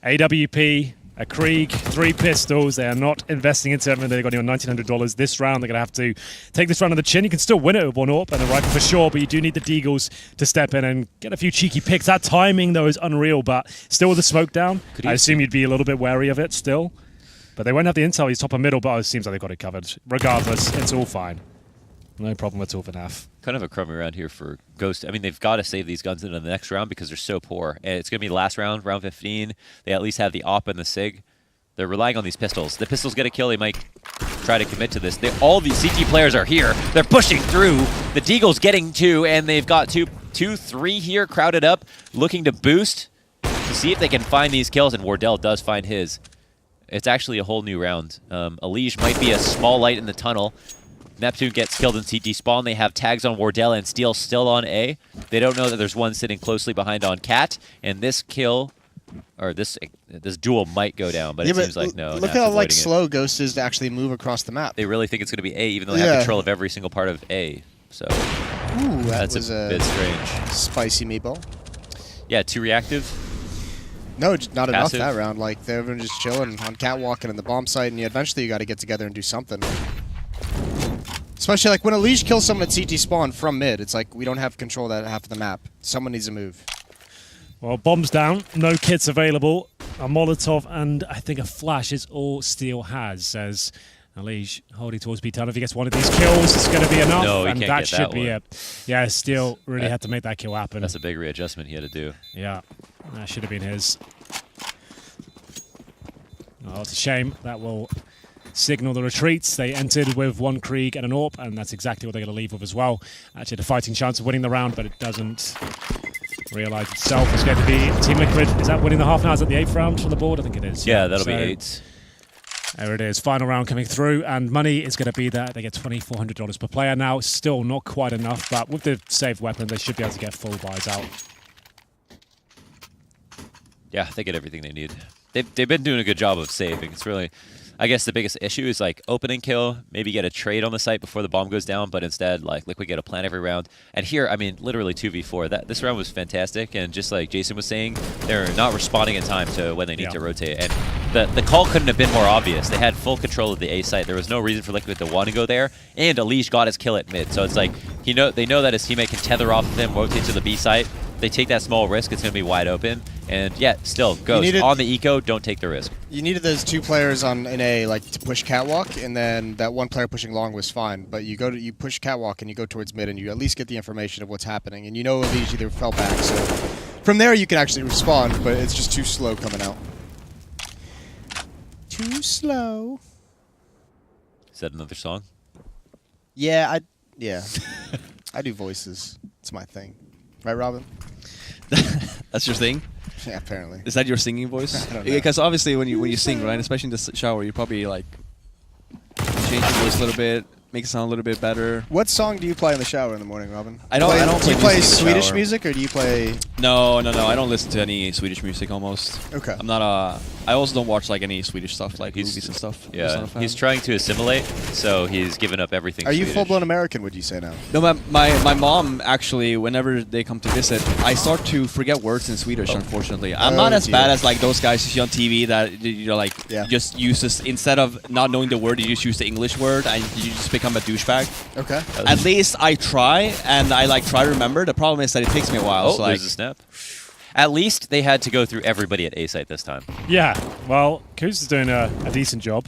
AWP, a Krieg, 3 pistols. They are not investing in something. They've got you on $1,900 this round. They're going to have to take this round on the chin. You can still win it with 1 AWP and a rifle for sure, but you do need the Deagles to step in and get a few cheeky picks. That timing, though, is unreal, but still with the smoke down, I assume you'd be a little bit wary of it still. But they won't have the intel. He's top and middle, but it seems like they've got it covered. Regardless, it's all fine. No problem at all for NAF. Kind of a crummy round here for Ghost. I mean, they've got to save these guns into the next round because they're so poor. And it's going to be the last round, round 15. They at least have the AWP and the SIG. They're relying on these pistols. The pistols get a kill. They might try to commit to this. All these CT players are here. They're pushing through. The Deagle's getting 2, and they've got 3 here crowded up, looking to boost to see if they can find these kills. And Wardell does find his. It's actually a whole new round. Elige might be a small light in the tunnel. Neptune gets killed in CT spawn. They have tags on Wardell and Steel still on A. They don't know that there's one sitting closely behind on Cat. And this kill, or this duel might go down, but it seems like no. Look how slow Ghost is to actually move across the map. They really think it's going to be A, even though they have control of every single part of A. So that's a bit strange. Spicy meatball. Yeah, too reactive. No, not enough Passive. that round. Like, they've been just chilling on catwalk and in the bomb site, and eventually you got to get together and do something. Especially like when Elige kills someone at CT spawn from mid, it's like we don't have control of that half of the map. Someone needs to move. Well, bombs down, no kits available. A Molotov and I think a flash is all Steel has, as Elige holding towards B-Town. If he gets one of these kills, it's going to be enough. No, he and can't that get should that be one. it. Yeah, Steel really had to make that kill happen. That's a big readjustment he had to do. Yeah, that should have been his. Oh, it's a shame. That will signal the retreats. They entered with 1 Krieg and an AWP, and that's exactly what they're going to leave with as well. Actually had a fighting chance of winning the round, but it doesn't realize itself. It's going to be Team Liquid. Is that winning the half now? Is that the 8th round from the board? I think it is. Yeah, that'll be 8. There it is. Final round coming through, and money is going to be there. They get $2,400 per player now. Still not quite enough, but with the saved weapon, they should be able to get full buys out. Yeah, they get everything they need. They've been doing a good job of saving. It's really, I guess the biggest issue is like opening kill, maybe get a trade on the site before the bomb goes down, but instead like Liquid get a plan every round. And here, I mean, literally 2v4. This round was fantastic, and just like Jason was saying, they're not responding in time to when they need to rotate. And the call couldn't have been more obvious. They had full control of the A site. There was no reason for Liquid to want to go there, and Elige got his kill at mid. So it's like they know that his teammate can tether off of him, rotate to the B site. They take that small risk, it's going to be wide open. And yeah, still, Ghost on the eco, don't take the risk. You needed those 2 players in A like to push catwalk, and then that 1 player pushing long was fine. But you push catwalk and you go towards mid, and you at least get the information of what's happening. And you know Elige either fell back, so from there you can actually respond, but it's just too slow coming out. Too slow. Is that another song? Yeah, I do voices. It's my thing. Right, Robin? That's your thing? Yeah, apparently. Is that your singing voice? I don't know. Because obviously when you sing, right, especially in the shower, you probably like change your voice a little bit, make it sound a little bit better. What song do you play in the shower in the morning, Robin? I don't Do you play play music in the Swedish shower. music, or do you play... No. I don't listen to any Swedish music almost. Okay. I'm not a... I also don't watch like any Swedish stuff, like movies and stuff. Yeah, he's trying to assimilate, so he's given up everything Are you Swedish. full-blown American, would you say now? No, my mom actually, whenever they come to visit, I start to forget words in Swedish, unfortunately. I'm not as bad as like those guys you see on TV that just uses, instead of not knowing the word, you just use the English word and you just become a douchebag. Okay. At least I try, and I try to remember. The problem is that it takes me a while. Oh, so, there's a snap. At least they had to go through everybody at A site this time. Yeah, well, Kuz is doing a decent job.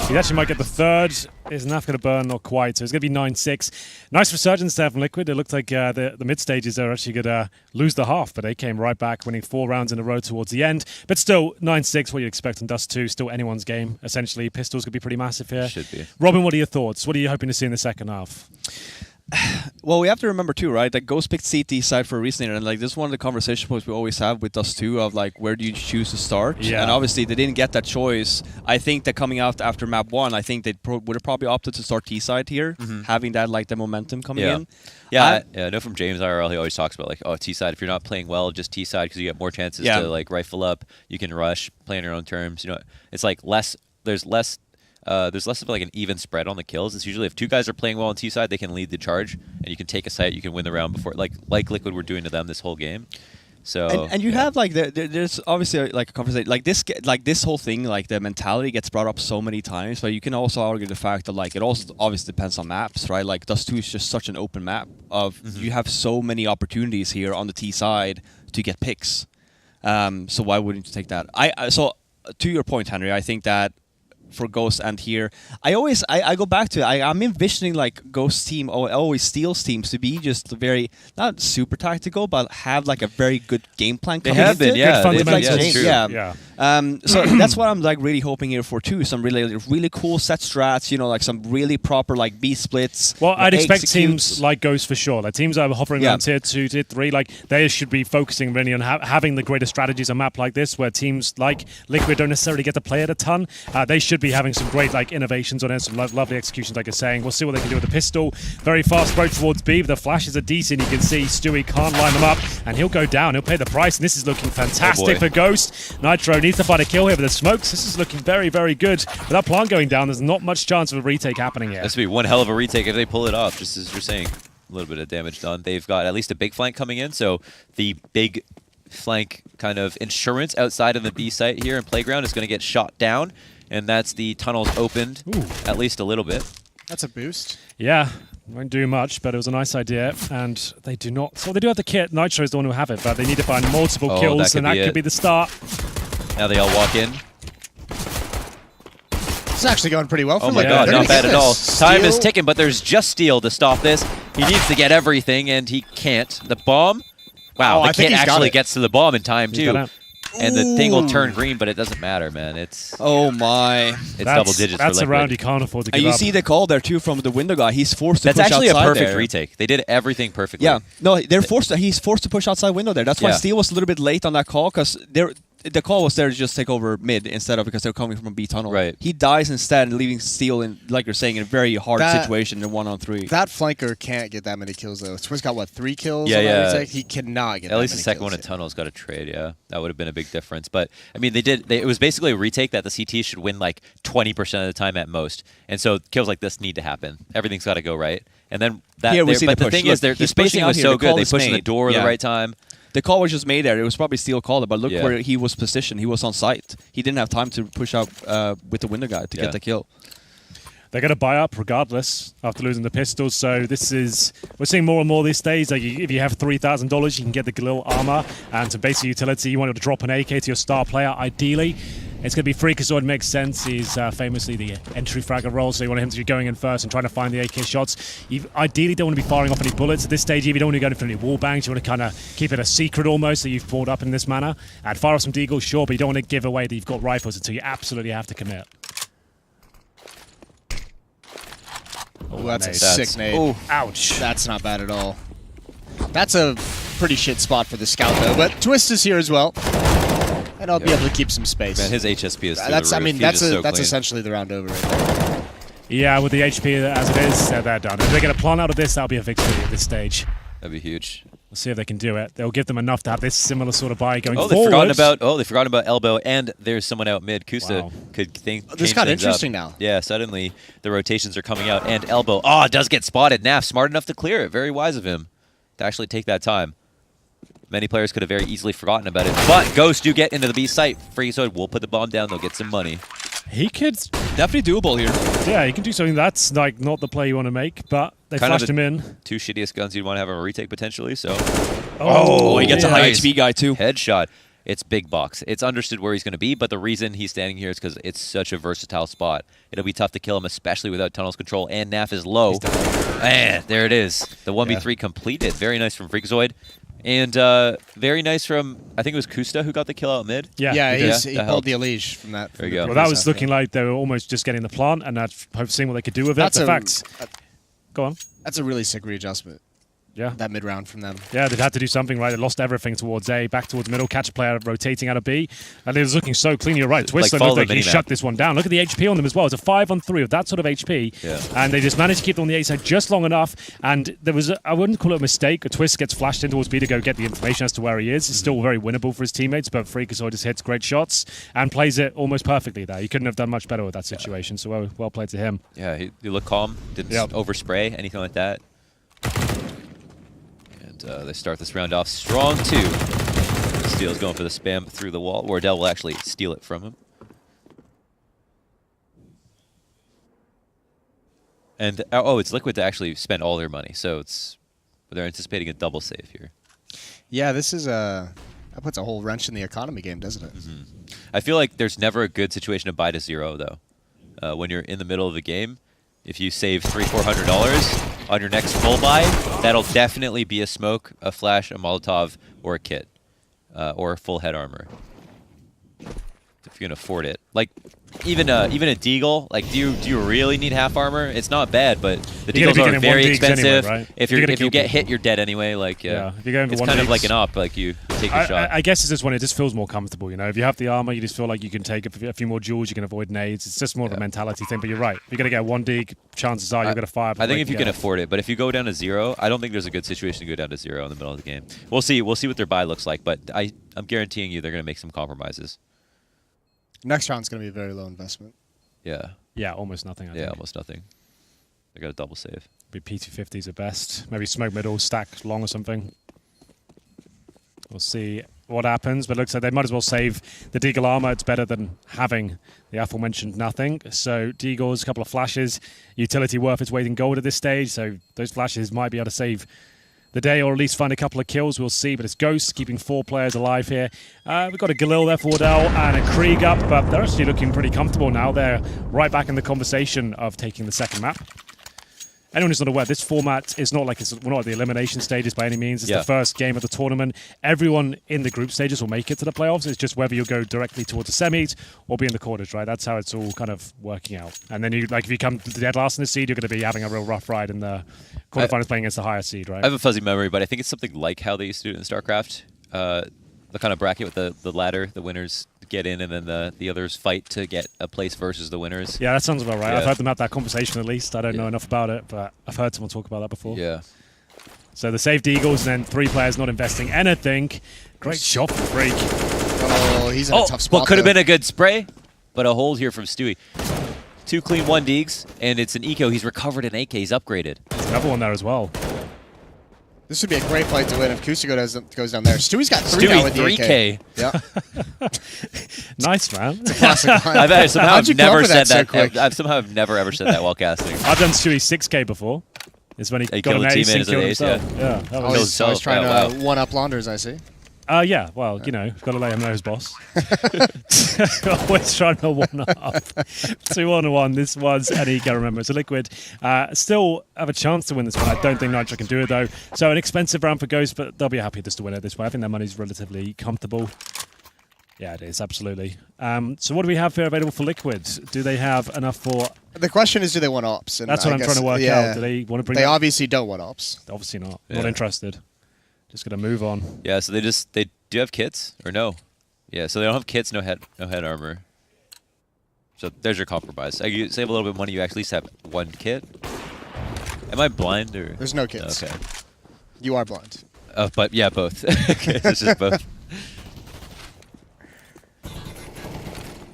He actually might get the 3rd. Is NAF going to burn? Not quite. So it's going to be 9-6. Nice resurgence there from Liquid. It looked like the mid stages are actually going to lose the half, but they came right back, winning 4 rounds in a row towards the end. But still, 9-6, what you expect in Dust 2, still anyone's game, essentially. Pistols could be pretty massive here. Should be. Robin, what are your thoughts? What are you hoping to see in the second half? Well, we have to remember too, right? Like Ghost picked CT side for a reason, and like this is one of the conversation points we always have with us too, of like where do you choose to start? Yeah. And obviously they didn't get that choice. I think that coming out after map 1, I think they would have probably opted to start T side here, having that like the momentum coming in. Yeah, I know from James IRL, he always talks about like, oh, T side. If you're not playing well, just T side because you get more chances to like rifle up. You can rush, play on your own terms. You know, it's like less. There's less of like an even spread on the kills. It's usually if two guys are playing well on T side, they can lead the charge, and you can take a site, you can win the round before, like Liquid were doing to them this whole game. So and you have like there's obviously like a conversation like this whole thing, like the mentality gets brought up so many times, but you can also argue the fact that like it also obviously depends on maps, right? Like Dust 2 is just such an open map of you have so many opportunities here on the T side to get picks. So why wouldn't you take that? So to your point, Henry, I think that for Ghost and here, I go back to I'm envisioning like Ghost team or always Steel's teams to be just very not super tactical, but have like a very good game plan. They have been, yeah. Good fundamentals. It's true. Yeah. So that's what I'm like really hoping here for too. Some really cool set strats, you know, like some really proper like B splits. Well, I'd expect teams like Ghost for sure. Like teams that are hovering around tier 2, tier 3, like they should be focusing really on having the greater strategies on a map like this, where teams like Liquid don't necessarily get to play it a ton. They should be having some great like innovations on it, some lovely executions, like you're saying. We'll see what they can do with the pistol. Very fast approach towards B, but the flashes are decent. You can see Stewie can't line them up, and he'll go down. He'll pay the price, and this is looking fantastic for Ghost. Nitro needs to find a kill here with the smokes. This is looking very, very good. With that plant going down, there's not much chance of a retake happening here. This would be one hell of a retake if they pull it off, just as you're saying. A little bit of damage done. They've got at least a big flank coming in, so the big flank kind of insurance outside of the B site here in Playground is going to get shot down, and that's the tunnels opened at least a little bit. That's a boost. Yeah, won't do much, but it was a nice idea, and they do not. So they do have the kit. Nitro is the one who have it, but they need to find multiple kills, and that could be the start. Now they all walk in. It's actually going pretty well for my Liquid. god, not bad at all. Steel. Time is ticking, but there's just Steel to stop this. He needs to get everything, and he can't. The bomb? Wow, the kit actually gets to the bomb in time, too. And the thing will turn green, but it doesn't matter, man. It's It's double digits. That's for a round you can't afford to give up. And you up. see the call there too from the window guy. He's forced to push outside. That's actually a perfect there. retake. They did everything perfectly. Yeah, no, they're forced. He's forced to push outside window there. That's why Steel was a little bit late on that call, because the call was there to just take over mid instead of because they're coming from a B tunnel. Right. He dies instead, leaving Steel in, like you're saying, in a very hard situation in 1-on-3. That flanker can't get that many kills though. Twist got what, 3 kills? Yeah, on that yeah. retake? He cannot get. At least the second one at tunnel's got a trade. Yeah, that would have been a big difference. But I mean, it was basically a retake that the CT should win like 20% of the time at most, and so kills like this need to happen. Everything's got to go right, and then that. Here we see but the the push. thing is, their spacing was so good. They pushed in the door at the right time. The call was just made there. It was probably Steel called it, but look where he was positioned. He was on site. He didn't have time to push out with the window guy to get the kill. They're going to buy up regardless after losing the pistols. So we're seeing more and more these days. Like if you have $3,000, you can get the Galil armor and some basic utility. You want to drop an AK to your star player, ideally. It's going to be Freakazoid, makes sense. He's famously the entry fragger role, so you want him to be going in first and trying to find the AK shots. You ideally don't want to be firing off any bullets at this stage. You don't want to go in for any wall bangs. You want to kind of keep it a secret almost that you've pulled up in this manner. And fire off some deagles, sure, but you don't want to give away that you've got rifles until you absolutely have to commit. Oh, that's a sick nade. Oh, ouch. That's not bad at all. That's a pretty shit spot for the scout though, but Twist is here as well. And I'll be able to keep some space. Man, his HSP is through that's the I roof. mean, He's that's essentially the round over right there. Yeah, with the HP as it is, they're done. If they get a plan out of this, that'll be a victory at this stage. That'd be huge. We'll see if they can do it. They'll give them enough to have this similar sort of buy going forward. They've forgotten about Elbow, and there's someone out mid. Kusta could think. This got interesting now. Yeah, suddenly the rotations are coming out, and Elbow, does get spotted. Naf, smart enough to clear it. Very wise of him to actually take that time. Many players could have very easily forgotten about it, but Ghost do get into the B site. Freakazoid will put the bomb down. They'll get some money. He could definitely doable here. Yeah, he can do something that's like not the play you want to make, but they flashed him in. Two shittiest guns you'd want to have in a retake potentially. So, he gets a high HP guy too. Headshot. It's big box. It's understood where he's going to be, but the reason he's standing here is because it's such a versatile spot. It'll be tough to kill him, especially without tunnels control, and Naf is low. And there it is. The 1v3 completed. Very nice from Freakazoid. And very nice from, I think it was Kusta who got the kill out mid. Yeah, he pulled the Elige from that. There you go. Well, that was looking like they were almost just getting the plant and seeing what they could do with it. Go on. That's a really sick readjustment. Yeah. That mid round from them. Yeah, they've had to do something, right? They lost everything towards A, back towards middle, catch a player rotating out of B. And it was looking so clean. You're right. Twister looked like he shut this one down. Look at the HP on them as well. It's a 5-on-3 with that sort of HP. Yeah. And they just managed to keep it on the A side just long enough. And there was, I wouldn't call it a mistake. A Twist gets flashed in towards B to go get the information as to where he is. It's still very winnable for his teammates, but Freakazoid just hits great shots and plays it almost perfectly there. He couldn't have done much better with that situation. So well played to him. Yeah, he looked calm. Didn't overspray, anything like that. They start this round off strong, too. Steel's going for the spam through the wall. Wardell will actually steal it from him. And, oh, it's Liquid to actually spend all their money. So they're anticipating a double save here. Yeah, this is that puts a whole wrench in the economy game, doesn't it? Mm-hmm. I feel like there's never a good situation to buy to 0, though. When you're in the middle of the game, if you save $300-400 on your next full buy, that'll definitely be a smoke, a flash, a Molotov, or a kit, or a full head armor. If you can afford it, like even a Deagle, like do you really need half armor? It's not bad, but the Deagles are very expensive. Anyway, right? If you get hit, you're dead anyway. Like if you're going for it's kind of like an op. Like you take your shot. I guess it's just when it just feels more comfortable. You know, if you have the armor, you just feel like you can take a few more duels. You can avoid nades. It's just more of a mentality thing. But you're right. If you're gonna get 1 dig, chances are you're gonna fire. I think if you can afford it, but if you go down to 0, I don't think there's a good situation to go down to 0 in the middle of the game. We'll see. We'll see what their buy looks like, but I'm guaranteeing you they're gonna make some compromises. Next round's going to be a very low investment. Yeah. Yeah, almost nothing. I think. Almost nothing. They got a double save. Be P250s at best. Maybe smoke middle, stack long or something. We'll see what happens, but it looks like they might as well save the Deagle armor. It's better than having the aforementioned nothing. So Deagle's a couple of flashes. Utility worth its weight in gold at this stage, so those flashes might be able to save the day, or at least find a couple of kills. We'll see, but it's Ghost keeping 4 players alive here. We've got a Galil there for Wardell and a Krieg up, but they're actually looking pretty comfortable now. They're right back in the conversation of taking the second map. Anyone who's not aware, this format is not like we're not at the elimination stages by any means. It's the first game of the tournament. Everyone in the group stages will make it to the playoffs. It's just whether you'll go directly towards the semis or be in the quarters, right? That's how it's all kind of working out. And then if you come dead last in the seed, you're going to be having a real rough ride in the quarterfinals playing against the higher seed, right? I have a fuzzy memory, but I think it's something like how they used to do it in StarCraft. The kind of bracket with the ladder, the winners get in, and then the others fight to get a place versus the winners. Yeah, that sounds about right. Yeah. I've heard them have that conversation at least. I don't know enough about it, but I've heard someone talk about that before. Yeah. So the saved Eagles, and then 3 players not investing anything. Great shot for Freak. Oh, he's in a tough spot. What could have been a good spray, but a hold here from Stewie. 2 clean 1 digs, and it's an eco. He's recovered an AK. He's upgraded. There's another one there as well. This would be a great fight to win if Kusigo goes down there. Stewie's got 3 now with the 3K. Yeah. Nice, man. It's a classic line. I've somehow never said so that. quick? I've somehow never ever said that while casting. I've done Stewie 6K before. It's when he got killed an a ace teammate and as an killed ace, himself. Yeah, that was Always, always trying wow. to one-up Launders, I see. yeah, well, you know, got to let him know his boss. Always trying to one up. 2-on-1. This was an eco, remember. It's a Liquid. Still have a chance to win this one. I don't think Nitro can do it, though. So an expensive round for Ghost, but they'll be happy just to win it this way. I think their money's relatively comfortable. Yeah, it is, absolutely. So what do we have here available for Liquid? Do they have enough for... The question is, do they want ops? And that's what I'm trying to work out. Do they want to bring... They obviously don't want ops. Obviously not. Yeah. Not interested. Just going to move on. Yeah, so they do have kits or no? Yeah, so they don't have kits, no head armor. So there's your compromise. You save a little bit of money. You at least have 1 kit. Am I blind or? There's no kits. Okay. You are blind. But yeah, both. Okay, it's just both.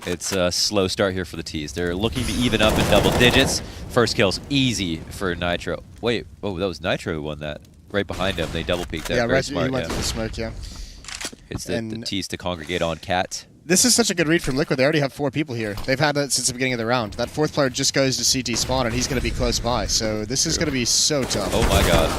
It's a slow start here for the T's. They're looking to even up in double digits. First kill's easy for Nitro. Wait, oh, that was Nitro who won that. Right behind him, they double peeked. Yeah, Very right. smart. He went to the smoke. Yeah. It's the T's to congregate on Cat. This is such a good read from Liquid. They already have 4 people here. They've had that since the beginning of the round. That 4th player just goes to CT spawn, and he's going to be close by. So this is going to be so tough. Oh my god.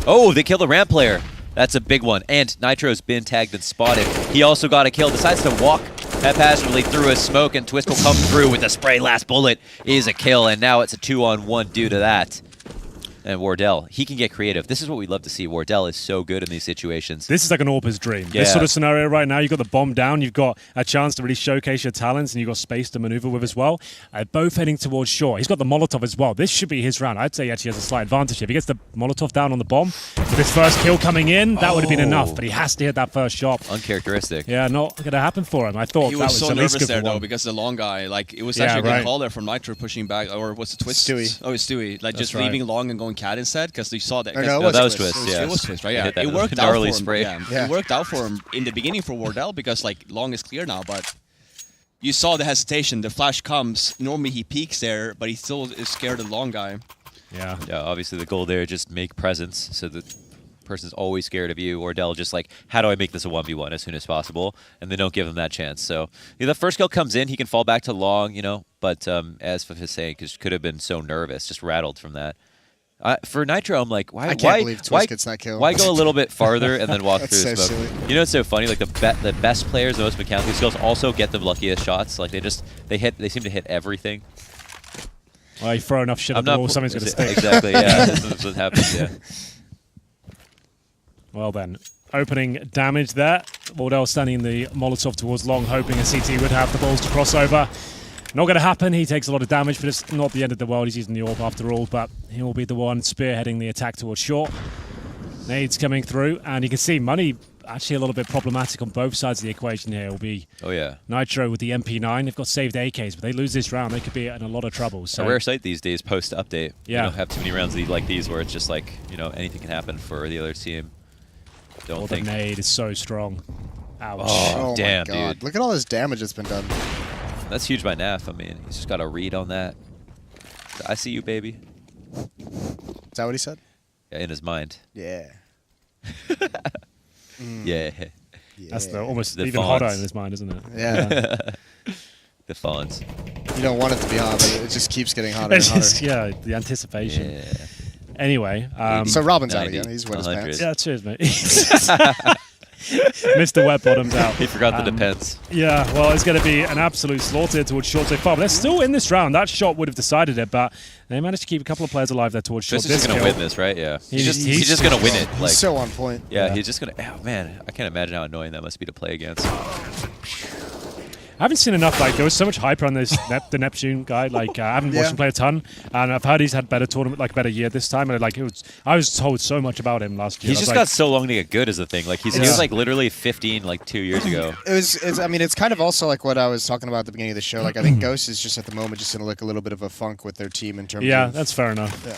Oh, they killed the ramp player. That's a big one. And Nitro's been tagged and spotted. He also got a kill. Decides to walk haphazardly through a smoke, and Twist will come through with the spray. Last bullet is a kill, and now it's a 2-on-1 due to that. And Wardell, he can get creative. This is what we love to see. Wardell is so good in these situations. This is like an AWPer's dream. Yeah. This sort of scenario right now, you've got the bomb down, you've got a chance to really showcase your talents, and you've got space to maneuver with as well. Both heading towards shore. He's got the Molotov as well. This should be his round. I'd say he actually has a slight advantage here. If he gets the Molotov down on the bomb, with his first kill coming in, that would have been enough, but he has to hit that first shot. Uncharacteristic. Yeah, not going to happen for him. I thought he that was so at least nervous good there for though one. because the long guy, like it was Yeah, actually a good right. call there from Nitro pushing back, or was it Twist? Stewie. Oh, it's Stewie. Like That's just right. leaving long and going cat instead because you saw that. Or no, because- it was that was Twist. Twist, yeah. It was Twist, right? He Yeah, hit that it worked out gnarly for him. spray. Yeah. It worked out for him in the beginning for Wardell because like long is clear now, but you saw the hesitation. The flash comes. Normally he peeks there, but he still is scared of the long guy. Yeah. Yeah, obviously the goal there, just make presence so the person's always scared of you. Wardell just like, how do I make this a 1v1 as soon as possible? And they don't give him that chance. So yeah, the first kill comes in, he can fall back to long, but as Fif is saying, because could have been so nervous, just rattled from that. For Nitro, I'm like, why? I can't believe Twist gets that kill. Why go a little bit farther and then walk That's through so the smoke? silly. You know what's so funny? Like the best players, the most mechanical skills, also get the luckiest shots. Like they seem to hit everything. Well, you throw enough shit at the wall, something's going to stick. Exactly. Yeah, that's what happens. Yeah. Well then, opening damage there. Wardell standing the Molotov towards long, hoping a CT would have the balls to cross over. Not going to happen. He takes a lot of damage, but it's not the end of the world. He's using the AWP after all, but he will be the one spearheading the attack towards short. Nades coming through, and you can see Money actually a little bit problematic on both sides of the equation here. Will be Oh yeah. Nitro with the MP9. They've got saved AKs, but they lose this round, they could be in a lot of trouble. So A rare sight these days post-update. Yeah. You don't have too many rounds like these where it's just like, anything can happen for the other team. Don't the think. nade is so strong. Ouch. Oh, damn, my God. dude. Look at all this damage that's been done. That's huge by Naf. I mean, he's just got a read on that. I see you, baby. Is that what he said? Yeah, in his mind. Yeah. Yeah. That's almost The even hotter fonts. in his mind, isn't it? Yeah. The fonts. You don't want it to be hot, but it just keeps getting hotter and It's just, hotter. yeah, the anticipation. Yeah. Anyway, So Robin's out 90, again. He's wet his 100. pants. yeah, cheers, mate. Mr. Wet Bottom's out. He forgot the depends. Yeah, well, it's going to be an absolute slaughter towards short so far. But they're still in this round. That shot would have decided it, but they managed to keep a couple of players alive there towards short. Twist is just going to kill- win this, right? Yeah. He's- He's just going to win it. He's Like, so on point. yeah, he's just going to. Oh, man. I can't imagine how annoying that must be to play against. I haven't seen enough. Like, there was so much hype around this the Neptune guy. Like, I haven't watched Yeah. him play a ton, and I've heard he's had better tournament, like better year this time. And I was told so much about him last year. He's I was just like, got so long to get good is the thing. Like, he Yeah. was like literally 15 like 2 years ago. It's kind of also like what I was talking about at the beginning of the show. Like I think Ghost is just at the moment just in a little bit of a funk with their team in terms Yeah, of that's fair enough. Yeah.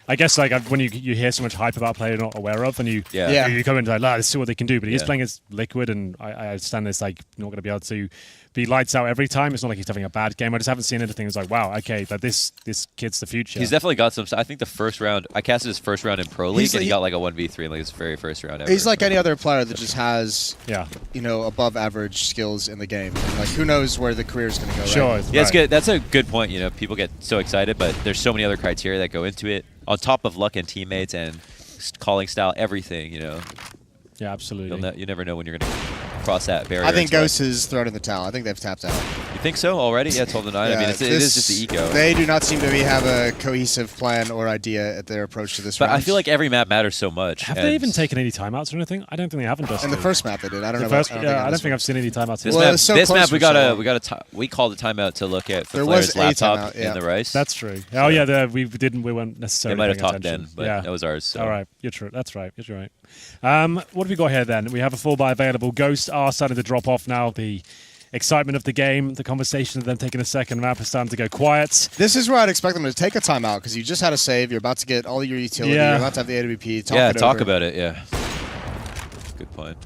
I guess like when you hear so much hype about a player you're not aware of, and you Yeah. you come into like, let's see what they can do. But he's Yeah. playing as Liquid, and I understand it's like not going to be able to be lights out every time. It's not like he's having a bad game. I just haven't seen anything. It's like, wow, okay, but this kid's the future. He's definitely got some. I think the first round, I casted his first round in Pro League, He's and he like- got like a 1v3 in like his very first round ever. he's like so. any other player that just has yeah, above average skills in the game. And like who knows where the career is going to go? sure. Right? Yeah, it's right. good. That's a good point. People get so excited, but there's so many other criteria that go into it. On top of luck and teammates and calling style, everything. Yeah, absolutely. You never know when you're going to cross that barrier. I think It's Ghost has thrown in the towel. I think they've tapped out. like- You think so already? Yeah, 12-9. I mean, it is just the ego. They do not seem to have a cohesive plan or idea at their approach to this But round. I feel like every map matters so much. Have and they even taken any timeouts or anything? I don't think they haven't. in the first map they did. I don't The know. first, about, I don't this think one. I've seen any timeouts. This Well, map, it was so this close map for we so got long. we called a timeout to look at the There player's was a laptop timeout, yeah. in the race. That's true. Oh yeah, we weren't they necessarily. might have paying talked attention. then, but yeah. that was ours. So. All right, you're true. That's right. You're right. What have we got here then? We have a full buy available. Ghost are starting to drop off now. The excitement of the game, the conversation of them taking a second map is starting to go quiet. This is where I'd expect them to take a timeout because you just had a save. You're about to get all your utility. Yeah. You're about to have the AWP. Talk about it. Yeah. Good point.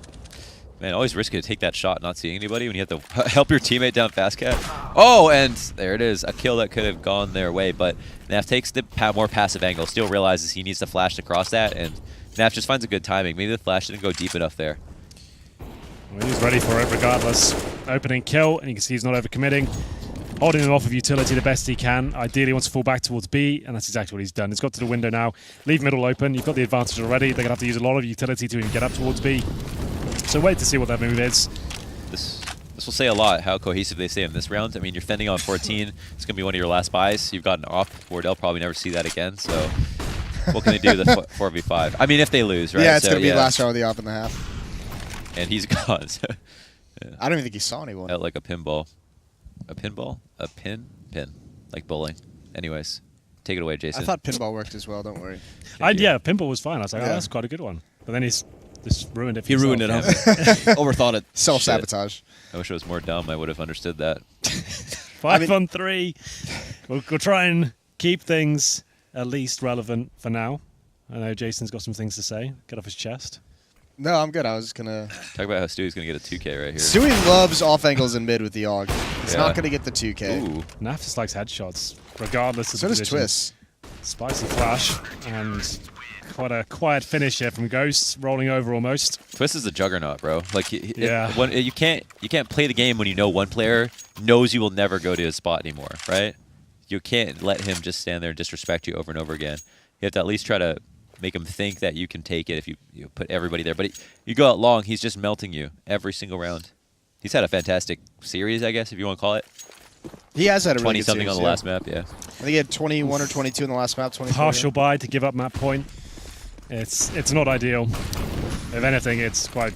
Man, always risky to take that shot not seeing anybody when you have to help your teammate down fast cat. Oh, and there it is. A kill that could have gone their way, but Naf takes the more passive angle, still realizes he needs to flash across that, and Naf just finds a good timing. Maybe the flash didn't go deep enough there. Well, he's ready for it regardless. Opening kill, and you can see he's not overcommitting. Holding him off of utility the best he can. Ideally wants to fall back towards B, and that's exactly what he's done. He's got to the window now. Leave middle open. You've got the advantage already. They're going to have to use a lot of utility to even get up towards B. So wait to see what that move is. This will say a lot how cohesive they stay in this round. I mean, you're fending on 14. It's going to be one of your last buys. You've gotten off. Wardell probably never see that again. So What can they do? The 4v5. I mean, if they lose, right? Yeah, it's So, going to be last round of the off in the half. And he's gone. So, I don't even think he saw anyone. out like a pinball. A pinball? A pin? Pin. Like bowling. Anyways, take it away, Jason. I thought pinball worked as well, don't worry. Yeah, Pimple was fine. I was like, oh, Yeah. that's quite a good one. But then he's just ruined it for He ruined himself. it, huh? Overthought it. Self-sabotage. I wish I was more dumb. I would have understood that. 5 on 3. We'll try and keep things at least relevant for now. I know Jason's got some things to say. Get off his chest. No, I'm good. I was just going to... Talk about how Stewie's going to get a 2K right here. Stewie loves off angles and mid with the AUG. He's Yeah. not going to get the 2K. Ooh. Naf just likes headshots, regardless of So the does position. Twist. Spicy flash and quite a quiet finish here from Ghost, rolling over almost. Twist is a juggernaut, bro. Like, Yeah. you can't play the game when you know one player knows you will never go to his spot anymore, right? You can't let him just stand there and disrespect you over and over again. You have to at least try to make him think that you can take it if you put everybody there. But you go out long, he's just melting you every single round. He's had a fantastic series, I guess, if you want to call it. He has had a really 20-something good on the series, last map, yeah. I think he had 21 or 22 in the last map. 24. Partial buy to give up map point. It's not ideal. If anything, it's quite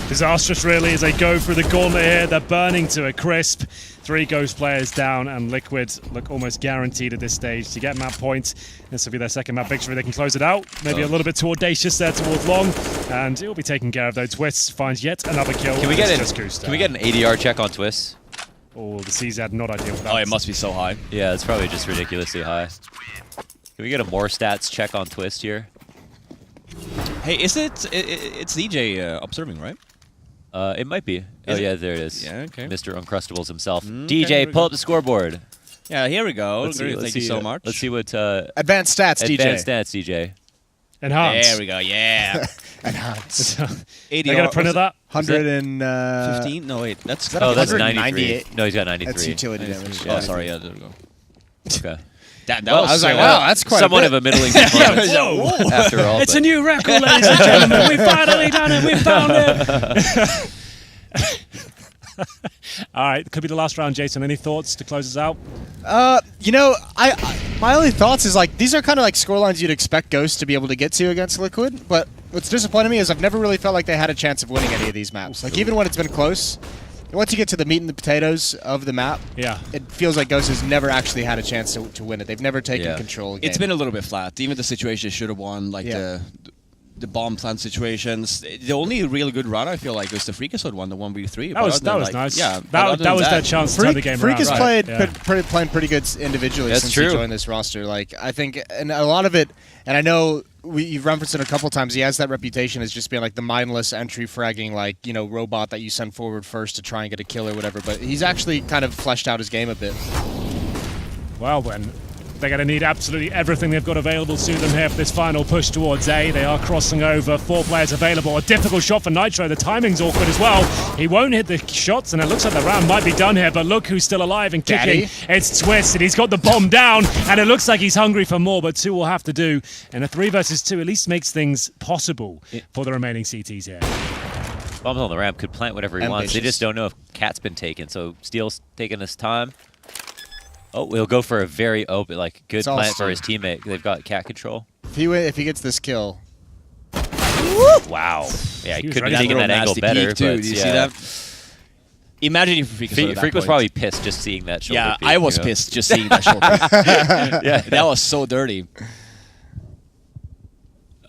disastrous, really, as they go through the gauntlet here. They're burning to a crisp. 3 Ghost players down, and Liquid look almost guaranteed at this stage to get map points. This will be their second map victory. They can close it out. Maybe a little bit too audacious there towards Long, and it will be taken care of, though. Twist finds yet another kill. Can we It's get just an Goose Can we down. get an ADR check on Twist? Oh, the CZ not ideal for that. Oh, it must be so high. Yeah, it's probably just ridiculously high. Can we get a more stats check on Twist here? Hey, is it's DJ observing, right? It might be. Oh, Is it? yeah, there it is. Yeah, okay. Mr. Uncrustables himself. here DJ, we pull go. up the scoreboard. Yeah, here we go. Let's Great, see, thank you so much. Let's see what Advanced stats, advanced DJ. stats, DJ. Enhance. There we go. Yeah. Enhance. They got a print of that? 100 and... 15? No, wait. That's that Oh, that's 198? 93. No, he's got 93. That's utility damage. Oh, sorry. Yeah, there we go. Okay. That I was like, wow, that's quite Somewhat a of bit. a middling performance Whoa. after all. It's but- a new record, ladies and gentlemen. We finally done it. We found it. All right, could be the last round, Jason. Any thoughts to close us out? You know, my only thoughts is like these are kind of like scorelines you'd expect Ghost to be able to get to against Liquid, but what's disappointing me is I've never really felt like they had a chance of winning any of these maps. Like even when it's been close, once you get to the meat and the potatoes of the map, Yeah. it feels like Ghost has never actually had a chance to win it. They've never taken Yeah. control. Of It's game. been a little bit flat. Even the situation should have won, like Yeah. the bomb plant situations. The only real good run I feel like was the Freakazoid one, the 1v3. That was nice. Yeah, but that other was than their chance to turn the game Freak around. has right? played Yeah. playing pretty good individually That's since true. he joined this roster. Like I think, and a lot of it, and I know you've referenced it a couple times. He has that reputation as just being like the mindless entry fragging, like robot that you send forward first to try and get a kill or whatever. But he's actually kind of fleshed out his game a bit. Well, then, they're going to need absolutely everything they've got available to them here for this final push towards A. They are crossing over. 4 players available. A difficult shot for Nitro. The timing's awkward as well. He won't hit the shots, and it looks like the round might be done here. But look who's still alive and kicking. Daddy. It's Twist, and he's got the bomb down, and it looks like he's hungry for more, but 2 will have to do. And a 3 versus 2 at least makes things possible for the remaining CTs here. Bombs on the ramp could plant whatever he wants. They Ambitious. just don't know if Cat's been taken. So Steel's taking his time. Oh, we'll go for a very open, like good It's all plant for Steel. his teammate. They've got Cat control. If he gets this kill, Wow. Yeah, he He was could ready have to taken Real that angle nasty better. peek, too. But Do you yeah. see that? Imagine if Freak Freak was probably pissed just seeing that shoulder Yeah, peek, I was you know? pissed just seeing that shoulder. Yeah. That was so dirty.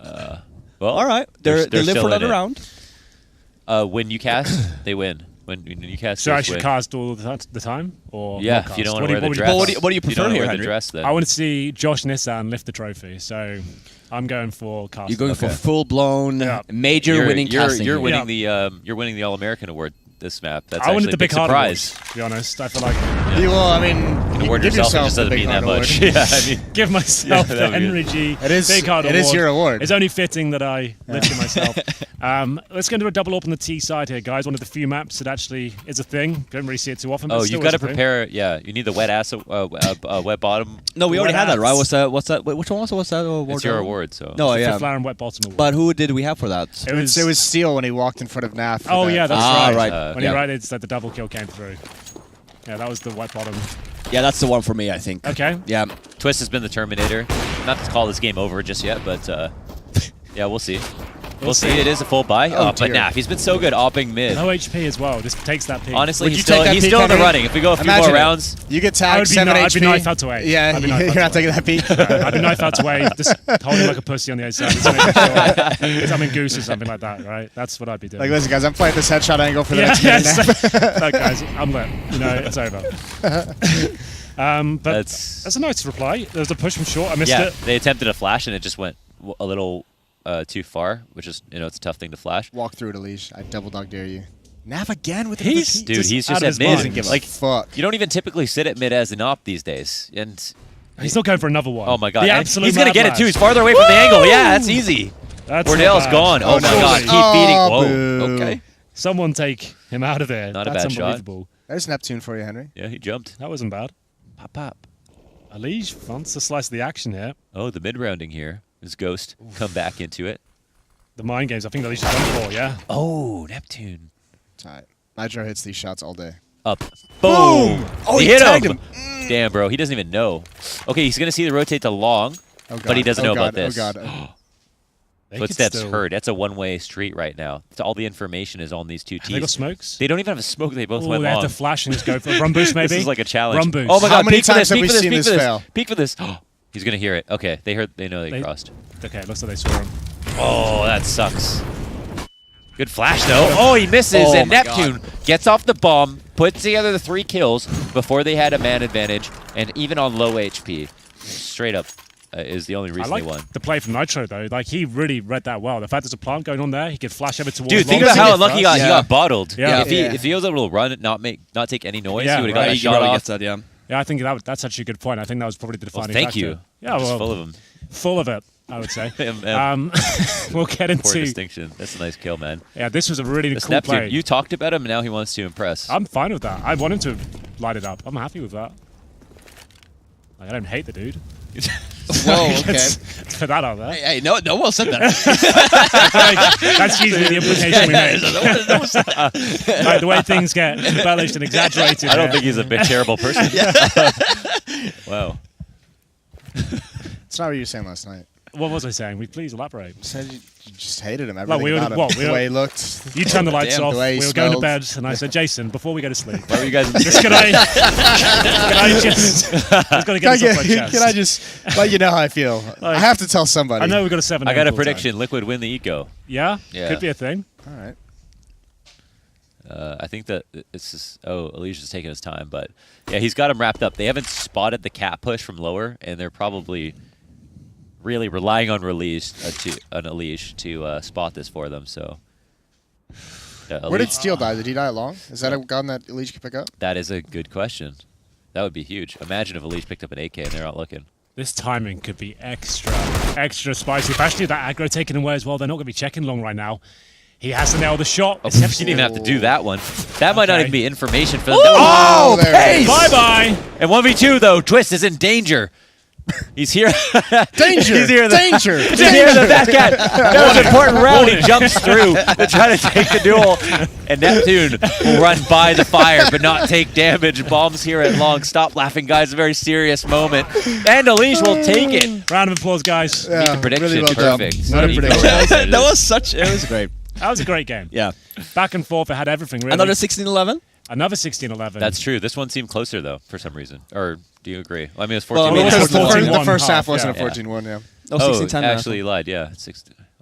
Well, All right, they live still for in another it. round. When you cast, they win. When you cast, So I Ghost should win. cast all the time? Or Yeah, not if you cast? don't want What to wear the would dress. But what do you If prefer don't here, wear the Henry? dress, then. I want to see Josh Nissan lift the trophy, so I'm going for cast. You're going for Okay. full blown Yeah. major winning casting. You're here. winning you're winning the All American award this map. That's I wanted actually the a big big hard surprise. award, to be honest. I feel like I mean, you Award can give yourself, it yourself just the doesn't big mean that hard much. award. Yeah, I mean, give myself Yeah, the that would be Henry G It is- Big Hard it Award. is your award. It's only fitting that I lifted myself. Let's go into a double up on the T side here, guys. One of the few maps that actually is a thing. Don't really see it too often. But oh, still you've got is to a thing. prepare. Yeah, you need the wet ass, wet bottom. No, we already Wet had that, right? ass. What's that? Which one was it? What's that award? It's your award, so. No, The yeah. Fifth Flower and Wet Bottom Award. But who did we have for that? it was, it was Steel when he walked in front of Naf. for oh that. yeah, that's Ah, right. right. When Yeah. you're right, it's that the double kill came through. Yeah, that was the Wet Bottom. Yeah, that's the one for me, I think. Okay. Yeah. Twist has been the Terminator. not to call this game over just yet, but yeah, we'll see. We'll see. It is a full buy. Oh, But dear. Naf, he's been so good opping mid. No HP as well. This takes that peak. Honestly, Would he's you still, take that he's peak, still in the Henry? running. If we go a few Imagine more it. rounds, You get I would tagged be 7 HP. I'd be knife out away. Yeah, I'd be knife you're out not away. taking that peak. I'd be knife out away, just holding like a pussy on the outside. Just making sure I'm in goose or something like that, right? That's what I'd be doing. Like, listen, guys, I'm playing this headshot angle for the yeah, next minute. yes. Look, guys, I'm lit. You know, it's over. But That's- that's a nice reply. There was a push from short. I missed yeah, it. they attempted a flash and it just went a little too far, which is, it's a tough thing to flash. Walk through it, Elish. I double dog dare you. Nav again with He's- the peak. Dude, he's out just of at his mid. mind. Doesn't give a Like, fuck. you don't even typically sit at mid as an op these days. And He's not going for another one. oh my god, The and absolute he's gonna mad get it lash. too. He's farther away from the angle. Yeah, that's easy. That's Wardell's not bad. gone. Oh, my surely. god, keep feeding. Oh, Whoa. boo. Okay. Someone take him out of there. Not a That's bad shot. unbelievable. There's Neptune for you, Henry. Yeah, he jumped. That wasn't bad. Pop, pop. Alish wants to slice of the action here. Oh, the mid rounding here is Ghost. Come back into it. The mind games, I think Alish has done for, yeah. Oh, Neptune. Tight. Nitro hits these shots all day. Up. Boom. Oh, he hit tagged him. Damn, bro. He doesn't even know. Okay, he's going to see the rotate to long, Oh, God. but he doesn't Oh, know God. about this. Oh, God. They could Footsteps still- heard. That's a one-way street right now. All the information is on these two Have they got teams. smokes? They don't even have a smoke. They both Oh, went they have long. to flash and just go for a run boost, maybe? This is like a challenge. Run boost. Oh my How god! many Peek for times this! have Peek we for this! seen Peek this for this! fail? Peek for this! He's gonna hear it. Okay, they heard. They know they They- crossed. Okay, it looks like they saw him. Oh, that sucks. Good flash though. Oh, he misses, Oh and my Neptune gets off the bomb, puts together the 3 kills before they had a man advantage, and even on low HP, straight up is the only I reason like they won. the play from Nitro, though. Like, he really read that well. The fact there's a plant going on there, he could flash over towards Dude, think long. about how get unlucky he got. first. He got bottled. Yeah. If he was able to run, not take any noise, Yeah, he would have right. got a He shot really off. gets that, yeah. Yeah, I think that's actually a good point. I think that was probably the Well, defining thank factor. you. Yeah, I'm just well, full of them. full of it, I would say. Um, We'll get Poor into... distinction. That's a nice kill, man. Yeah, this was a really This cool Neptune, play. you talked about him, and now he wants to impress. I'm fine with that. I want him to light it up. I'm happy with that. Like, I don't hate the dude. Whoa, okay. Let's put that out there. Hey, no one said that. Like, that's usually the implication we make. Like, the way things get embellished and exaggerated. I don't here. think he's a big, terrible person. Wow. It's not what you were saying last night. What was I saying? Will you please elaborate? You said you just hated him. Everything we were- about him. what, we the were- way he looked. You turned the lights Damn, off. the way We he were going to smelled. bed, and I said, Jason, before we go to sleep, Why were you guys? just can I just got to get Can I, this off my get, chest. can I just let you know how I feel? I have to tell somebody. I know we've got a 7. I got a full time. prediction. Liquid win the eco. Yeah? Yeah. Could be a thing. All right. I think that it's just, Alicia's taking his time, but yeah, he's got him wrapped up. They haven't spotted the cat push from lower, and they're probably really relying on Alish to spot this for them. So, Where did Steel die? Did he die long? Is that a gun that Elish could pick up? that is a good question. That would be huge. Imagine if Alish picked up an AK and they're not looking. This timing could be extra spicy. Especially that aggro taken away as well. They're not going to be checking long right now. He has to nail the shot. Oh, you didn't even have to do that one. That might not Okay. even be information for them. Oh, there it is. Bye-bye. And 1v2 though, Twist is in danger. He's here. Danger! He's here. Danger! He's here. The Fat Cat. That was an important round. He jumps through to try to take the duel. And Neptune will run by the fire but not take damage. Bombs here at long. Stop laughing, guys. A very serious moment. And Alish will take it. Round of applause, guys. Yeah, The prediction. really well done. Perfect. Not a Eco prediction. round. There it That is. was such. It was great. That was a great game. Yeah. Back and forth. It had everything, really. Another 16-11. Another 16-11. That's true. This one seemed closer though, for some reason. Or do you agree? Well, I mean, it was 14 Well, I mean, minutes. it's 14-1 the first half half, wasn't yeah. a 14-1, yeah. Oh, Oh, 16-10. actually he lied. Yeah,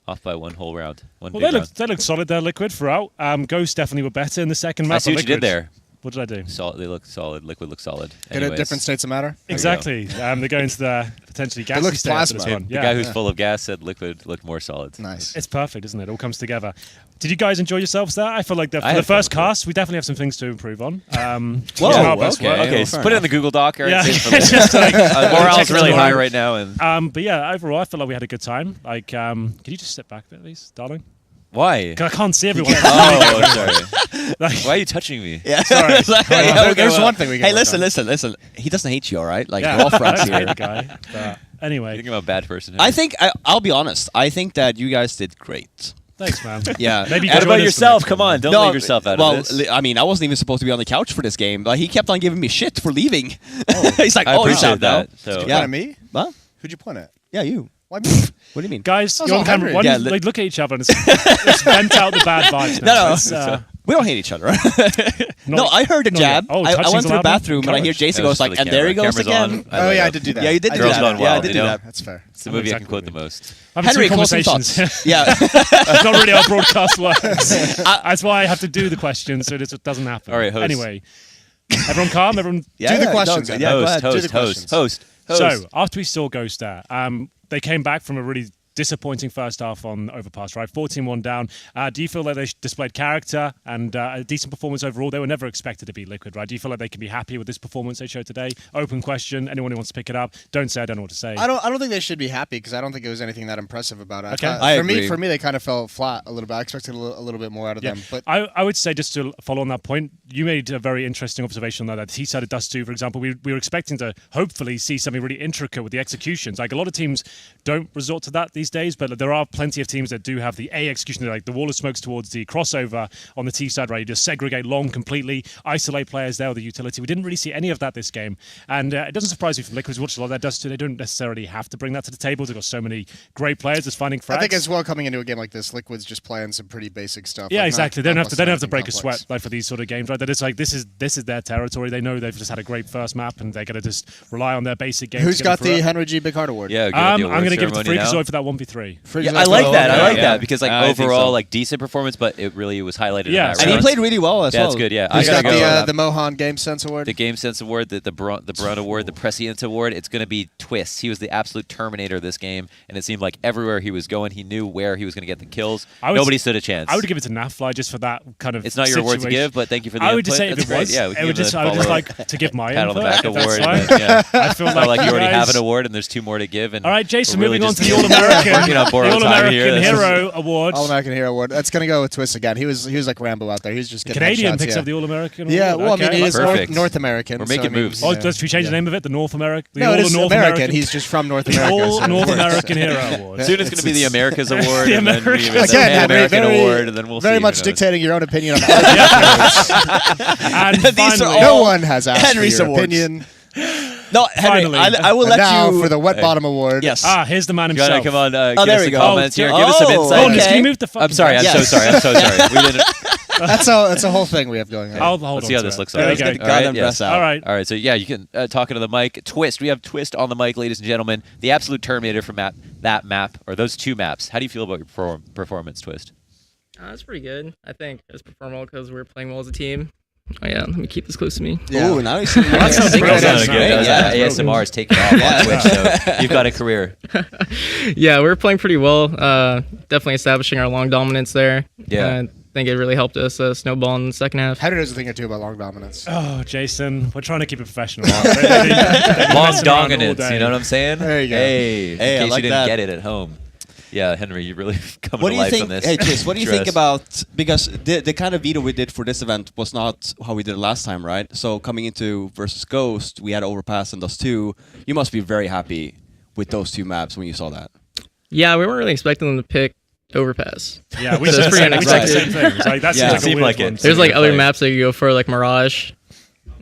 off by one whole round. One Well, big they round. looked solid there, Liquid, throughout. Ghost definitely were better in the second map. I see but what you did Liquid- there. What did I do? Solid. They look solid. Liquid looks solid. Good at Anyways, different states of matter. Exactly. They're going to the potentially gassy look state after this plasma. one. The Yeah. guy who's full of gas said Liquid looked more solid. Nice. It's perfect, isn't it? It all comes together. Did you guys enjoy yourselves there? I feel like for I the had fun first with it. cast, we definitely have some things to improve on. Whoa, using our best okay. work. Okay, well, so fair put it in enough. the Google Doc. Or Yeah, it's from it's just like morale's check it really high tomorrow. right now, and But yeah, overall, I feel like we had a good time. Like, can you just step back a bit, please, darling? why? 'Cause I can't see everyone. Oh, sorry. Like, Why are you touching me? Yeah. Sorry. Okay, There's well, one thing we can Hey, work listen. He doesn't hate you, all right? Like, yeah, we're all friends that's here. the guy. But anyway, You think I'm a bad person? I think, I'll be honest, I think that you guys did great. thanks, man. Yeah. Maybe you What can about join us for the yourself? next Come one. on, don't leave yourself out well, of this. I mean, I wasn't even supposed to be on the couch for this game. Like, he kept on giving me shit for leaving. He's like, I oh, he's appreciate out now. that. So Did you Yeah. point at me? Huh? Who'd you point at? Yeah, you. Why me? What do you mean? Guys, That was you're on all camera. Henry. Why don't Yeah, you, look at each other and let's vent out the bad vibes now. No, Let's, we don't hate each other. No, Not- I heard a not yet. jab. Oh, I touching's went to the allowed now? bathroom and I hear Courage. Jason That was goes for like, the and there he camera. goes Camera's again. on. I Oh let yeah, go. I did do that. Yeah, you did I do Girls that. Gone Yeah, I Wild, did you do know? that. That's fair. It's the movie I exactly can quote the what most. Henry, closing conversations. thoughts. Yeah. That's not really how broadcast works. That's why I have to do the questions so it doesn't happen. All right, host. Anyway, everyone calm. Everyone. Yeah, Do the yeah, questions, no, Henry. yeah, go ahead. Do the Host. questions. So after we saw Ghost there, they came back from a really disappointing first half on Overpass, right? 14-1 down. Do you feel like they displayed character and a decent performance overall? They were never expected to be Liquid, right? Do you feel like they can be happy with this performance they showed today? Open question. Anyone who wants to pick it up, don't say I don't know what to say. I don't think they should be happy because I don't think it was anything that impressive about it. Okay. I for agree. me, they kind of fell flat a little bit. I expected a little bit more out of them, but I would say, just to follow on that point, you made a very interesting observation on that T-side of Dust 2, for example, we were expecting to hopefully see something really intricate with the executions. Like a lot of teams don't resort to that these days, but there are plenty of teams that do have the A execution, like the wall of smokes towards the crossover on the T side, right? You just segregate long completely, isolate players there with the utility. We didn't really see any of that this game, and it doesn't surprise me from Liquid. We watched a lot of that Dust 2. They don't necessarily have to bring that to the table. They've got so many great players just finding frags. I think as well coming into a game like this, Liquid's just playing some pretty basic stuff. Yeah, like exactly. not- They don't not have to. They don't have to busting break a anything sweat complex. like for these sort of games, right? That it's like this is their territory. They know they've just had a great first map, and they're going to just rely on their basic games. Who's to get got them through the it. Henry G. Big Heart Award? Yeah, I'm going to give it to Freakazoid for that 1v3. Yeah, I like that. I like yeah. that because like I think overall, so. like decent performance, but it really was highlighted. Yeah, in that And he round. played really well as well. That's good. Yeah, Who's I got gotta go. the Mohan Game Sense Award? The Game Sense Award, the Brunt Award, the Prescience Award. It's going to be Twist. He was the absolute terminator of this game, and it seemed like everywhere he was going, he knew where he was going to get the kills. Nobody stood a chance. I would give it to Nafly just for that kind of. It's not your award to situation. give, but thank you for the I would input. just say if That's it was, great. Yeah, we can I would give just a like follow-up to give my pat on the back input, if award. that's And fine. then, yeah. I feel Felt like you you already have guys- an award, and there's two more to give. And All right, Jason, we're really moving on to just the All-American, working on borrowed time here. All-American This is- Hero Award. All-American Hero Award. That's gonna go with Twist again. He was like Rambo out there. He was just getting Canadian headshots, picks yeah. up the All-American. Yeah, Award. well, I mean, Okay, he that's is perfect. North American. We're so, making I mean, moves. Oh, yeah. should we change the name of it? The North American. No, it is North American. He's just from North America. All so- North American Hero Award. Soon it's going to be the Americas Award, The and then Americas. maybe the Again, Henry, Pan-American very, Award, and then we'll see. very who much knows. dictating your own opinion on And These are finally, No one has asked Henry's for your awards. opinion. No, Henry, Finally. I will And let now you. for the Wet Bottom Award. Yes. here's the man Gotta himself. come on, Oh, give there us we some go. comments here. Give us some Oh, insight. Bonus, okay. can you move the fucking I'm sorry. I'm Yes. so sorry. I'm so sorry. We didn't. That's a whole thing we have going on. I'll hold Let's on see how to this it. looks There like. we Let's go. get All right, Goddamn yes. press out. All right. All right, so yeah, you can talk into the mic. Twist. We have Twist on the mic, ladies and gentlemen. The absolute Terminator from that map, or those two maps. How do you feel about your performance, Twist? That's pretty good. I think it was performed well because we were playing well as a team. Oh yeah, let me keep this close to me. Yeah. Ooh, now he's sitting That sounds there. great. Sounded Sounds good. great. Yeah, Yeah. ASMR is taking off on Twitch, so you've got a career. Yeah, we were playing pretty well. Definitely establishing our long dominance there. Yeah. I think it really helped us snowball in the second half. Henry knows a thing or two about long dominance. Oh, Jason, we're trying to keep it professional. Long Messing around all dominance, day. you know what I'm saying? There you go. Hey, in Hey, I case like you didn't that. get it at home. Yeah, Henry, you really come What to do you life think? on this. Hey, Chris, what do you think dress. about, because the kind of veto we did for this event was not how we did it last time, right? So coming into versus Ghost, we had Overpass and Dust 2. You must be very happy with those two maps when you saw that. Yeah, we weren't really expecting them to pick Overpass. Yeah, we So it's said pretty we said the same unexpected. thing. It's like, that Yeah. seems like a Seemed weird like it. one. There's like Yeah, other play. maps that you go for, like Mirage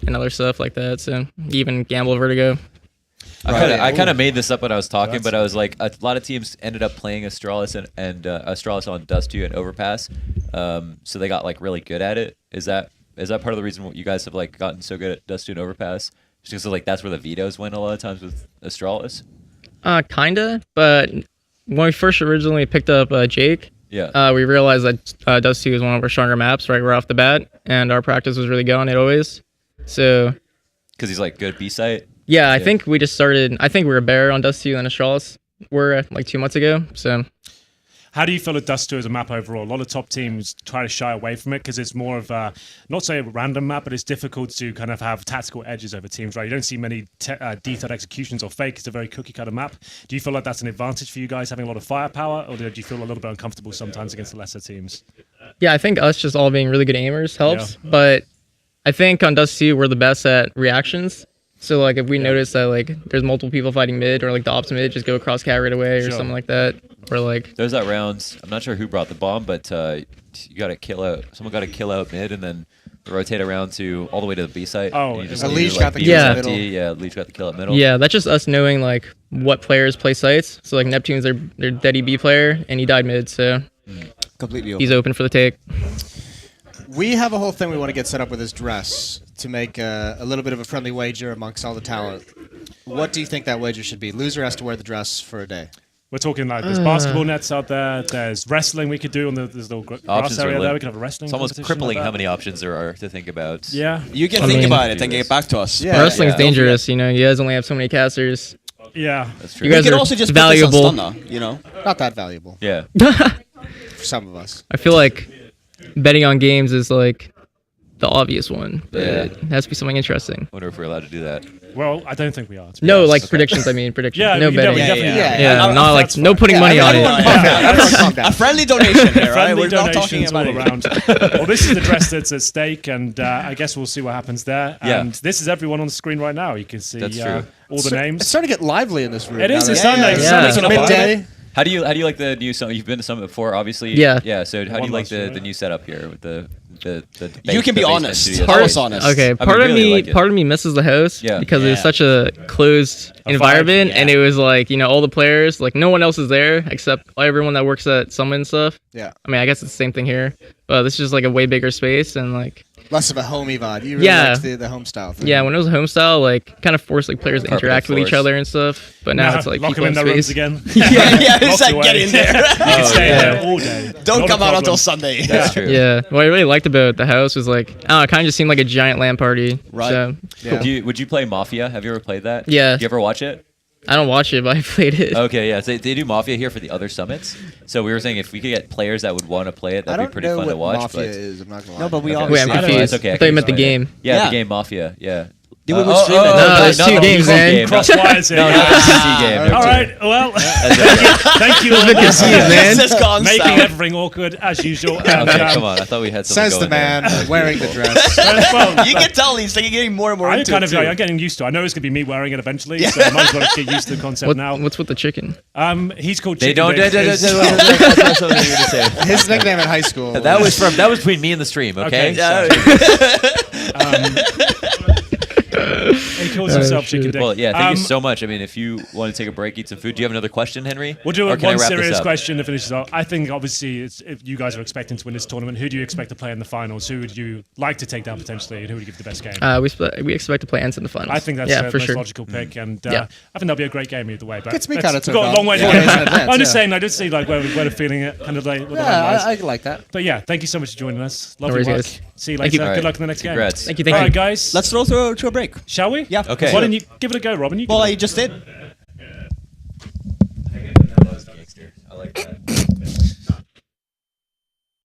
and other stuff like that. So even Gamble Vertigo. I kind of made this up when I was talking, That's but I was like, a lot of teams ended up playing Astralis and Astralis on Dust 2 and Overpass, so they got like really good at it. Is that part of the reason you guys have like gotten so good at Dust 2 and Overpass? Just because like that's where the vetoes went a lot of times with Astralis. Kinda, but when we first originally picked up Jake, Yeah. we realized that Dust 2 is one of our stronger maps right off the bat, and our practice was really good on it always. So Because he's like good B site. yeah, I Yeah. think we just started. I think we were better on Dust 2 than Astralis were like 2 months ago. So How do you feel that Dust 2 as a map overall? A lot of top teams try to shy away from it because it's more of a, not say a random map, but it's difficult to kind of have tactical edges over teams, right? You don't see many detailed executions or fake. It's a very cookie cutter map. Do you feel like that's an advantage for you guys having a lot of firepower, or do you feel a little bit uncomfortable sometimes against the lesser teams? yeah, I think us just all being really good aimers helps. But I think on Dust 2 we're the best at reactions. So like if we notice that like there's multiple people fighting mid or like the ops mid, just go across cat right away or Sure. something like that. Or like There's that rounds. I'm not sure who brought the bomb, but you got to kill out. Someone got to kill out mid and then rotate around to all the way to the B site. Oh, and you just and leave, Leech got the B kill is at empty. middle. Yeah, Leech got the kill at middle. yeah, that's just us knowing like what players play sites. So like Neptune's their dead EB player, and he died mid, so Completely open. he's open for the take. We have a whole thing we want to get set up with his dress to make a little bit of a friendly wager amongst all the talent. What do you think that wager should be? Loser has to wear the dress for a day. We're talking like there's basketball nets out there. There's wrestling we could do on there's the grass Options are area there. lim- We could have a wrestling. It's almost competition crippling like how that. many options there are to think about. Yeah. You can I think mean- about it and get back to us. Yeah. Wrestling's yeah. dangerous, you know. You guys only have so many casters. Yeah. That's true. You You guys can are also just valuable. put this on Stunna, you know? Not that valuable Yeah. for some of us. I feel like betting on games is like the obvious one, but Yeah. it has to be something interesting. Wonder if we're allowed to do that. Well, I don't think we are. to be No, honest. like predictions. I mean predictions. Yeah, no we betting. definitely. Yeah. Yeah, not like that's no fine. putting money on everyone it. calm down. Everyone calm down. A friendly donation here, right? Friendly We're not talking donations about all it. around. Well, this is the dress that's at stake, and I guess we'll see what happens there. Yeah. And this is everyone on the screen right now. You can see That's true. all the It's names. starting to get lively in this room. It is. now It's that- Sunday. Yeah. Sunday's Yeah. on a Midday. How do you like the new summit? You've been to Summit before, obviously. Yeah. Yeah. So how do One you like last year. the new setup here with the You can be the basement honest. studio Tell us space? honest. Okay, I part mean, of really me, like it. part of me misses the house Yeah. because it was Yeah. such a closed environment, and it was like you know all the players, like no one else is there except everyone that works at Summit and stuff. Yeah. I mean, I guess it's the same thing here, but this is just like a way bigger space and like Less of a homey vibe. You really Yeah. liked the home style thing. yeah, when it was home style, like kind of forced like players to Carpeted interact with each floors. other and stuff. But now it's like lock people them in in their rooms space. again. Yeah, it's Locked like away. get in there. You can stay yeah. there all day. Don't Not a come out problem. until Sunday. That's true. Yeah, what I really liked about the house was like, I don't know, it kind of just seemed like a giant LAN party. Right. So Yeah. Would you play Mafia? Have you ever played that? Yeah. Do you ever watch it? I don't watch it, but I played it. Okay, yeah. So they do Mafia here for the other summits. So we were saying if we could get players that would want to play it, I that'd be don't pretty know fun what to watch. Mafia But is. I'm not gonna lie. No, but we Okay. all Wait, I'm I don't know, confused. it's okay, I thought you can meant the explain it. game. Yeah, Yeah. the game Mafia. Yeah. We would stream it. No, there's not two the games, PC man. game, Cross not- wires here. No, not the PC game. All right. Well, thank you. Confused, man. This has gone Making south. everything awkward as usual. And, Okay, come on. I thought we had something Says the going there. man wearing the dress. well, You can tell he's like getting more and more I'm into kind it of too. I'm getting used to it. I know it's going to be me wearing it eventually, so I might as well get used to the concept now. What's with the chicken? He's called They Chicken don't. Dick. That's His- something you were to say. His nickname in high school. That was between me and the stream. Okay. He calls himself shit. Chicken Dick. Well, yeah. Thank you Um, so much. I mean, if you want to take a break, eat some food. Do you have another question, Henry? We'll do Or can I one wrap this serious up? question to finish this off. I think obviously if you guys are expecting to win this tournament, who do you expect to play in the finals? Who would you like to take down potentially, and who would you give the best game? We expect to play Ents in the finals. I think that's yeah, the for most sure. logical pick, and Yeah. I think that'll be a great game either way. But Gets me that's- kinda we've got turned a long on. way to Yeah, go. it's in advance, I'm just yeah. saying, I did see like where we're feeling it, kind of like. What the line Yeah, was. I like that. But yeah, thank you so much for joining us. Lovely worries, work. guys. See you Thank later. you. Good luck in the next Congrats. game. Thank you, thank All you. right, guys. Let's throw to a break. Shall we? Yeah. Okay. Why don't you give it a go, Robin? You Well, go. I just did. I like that.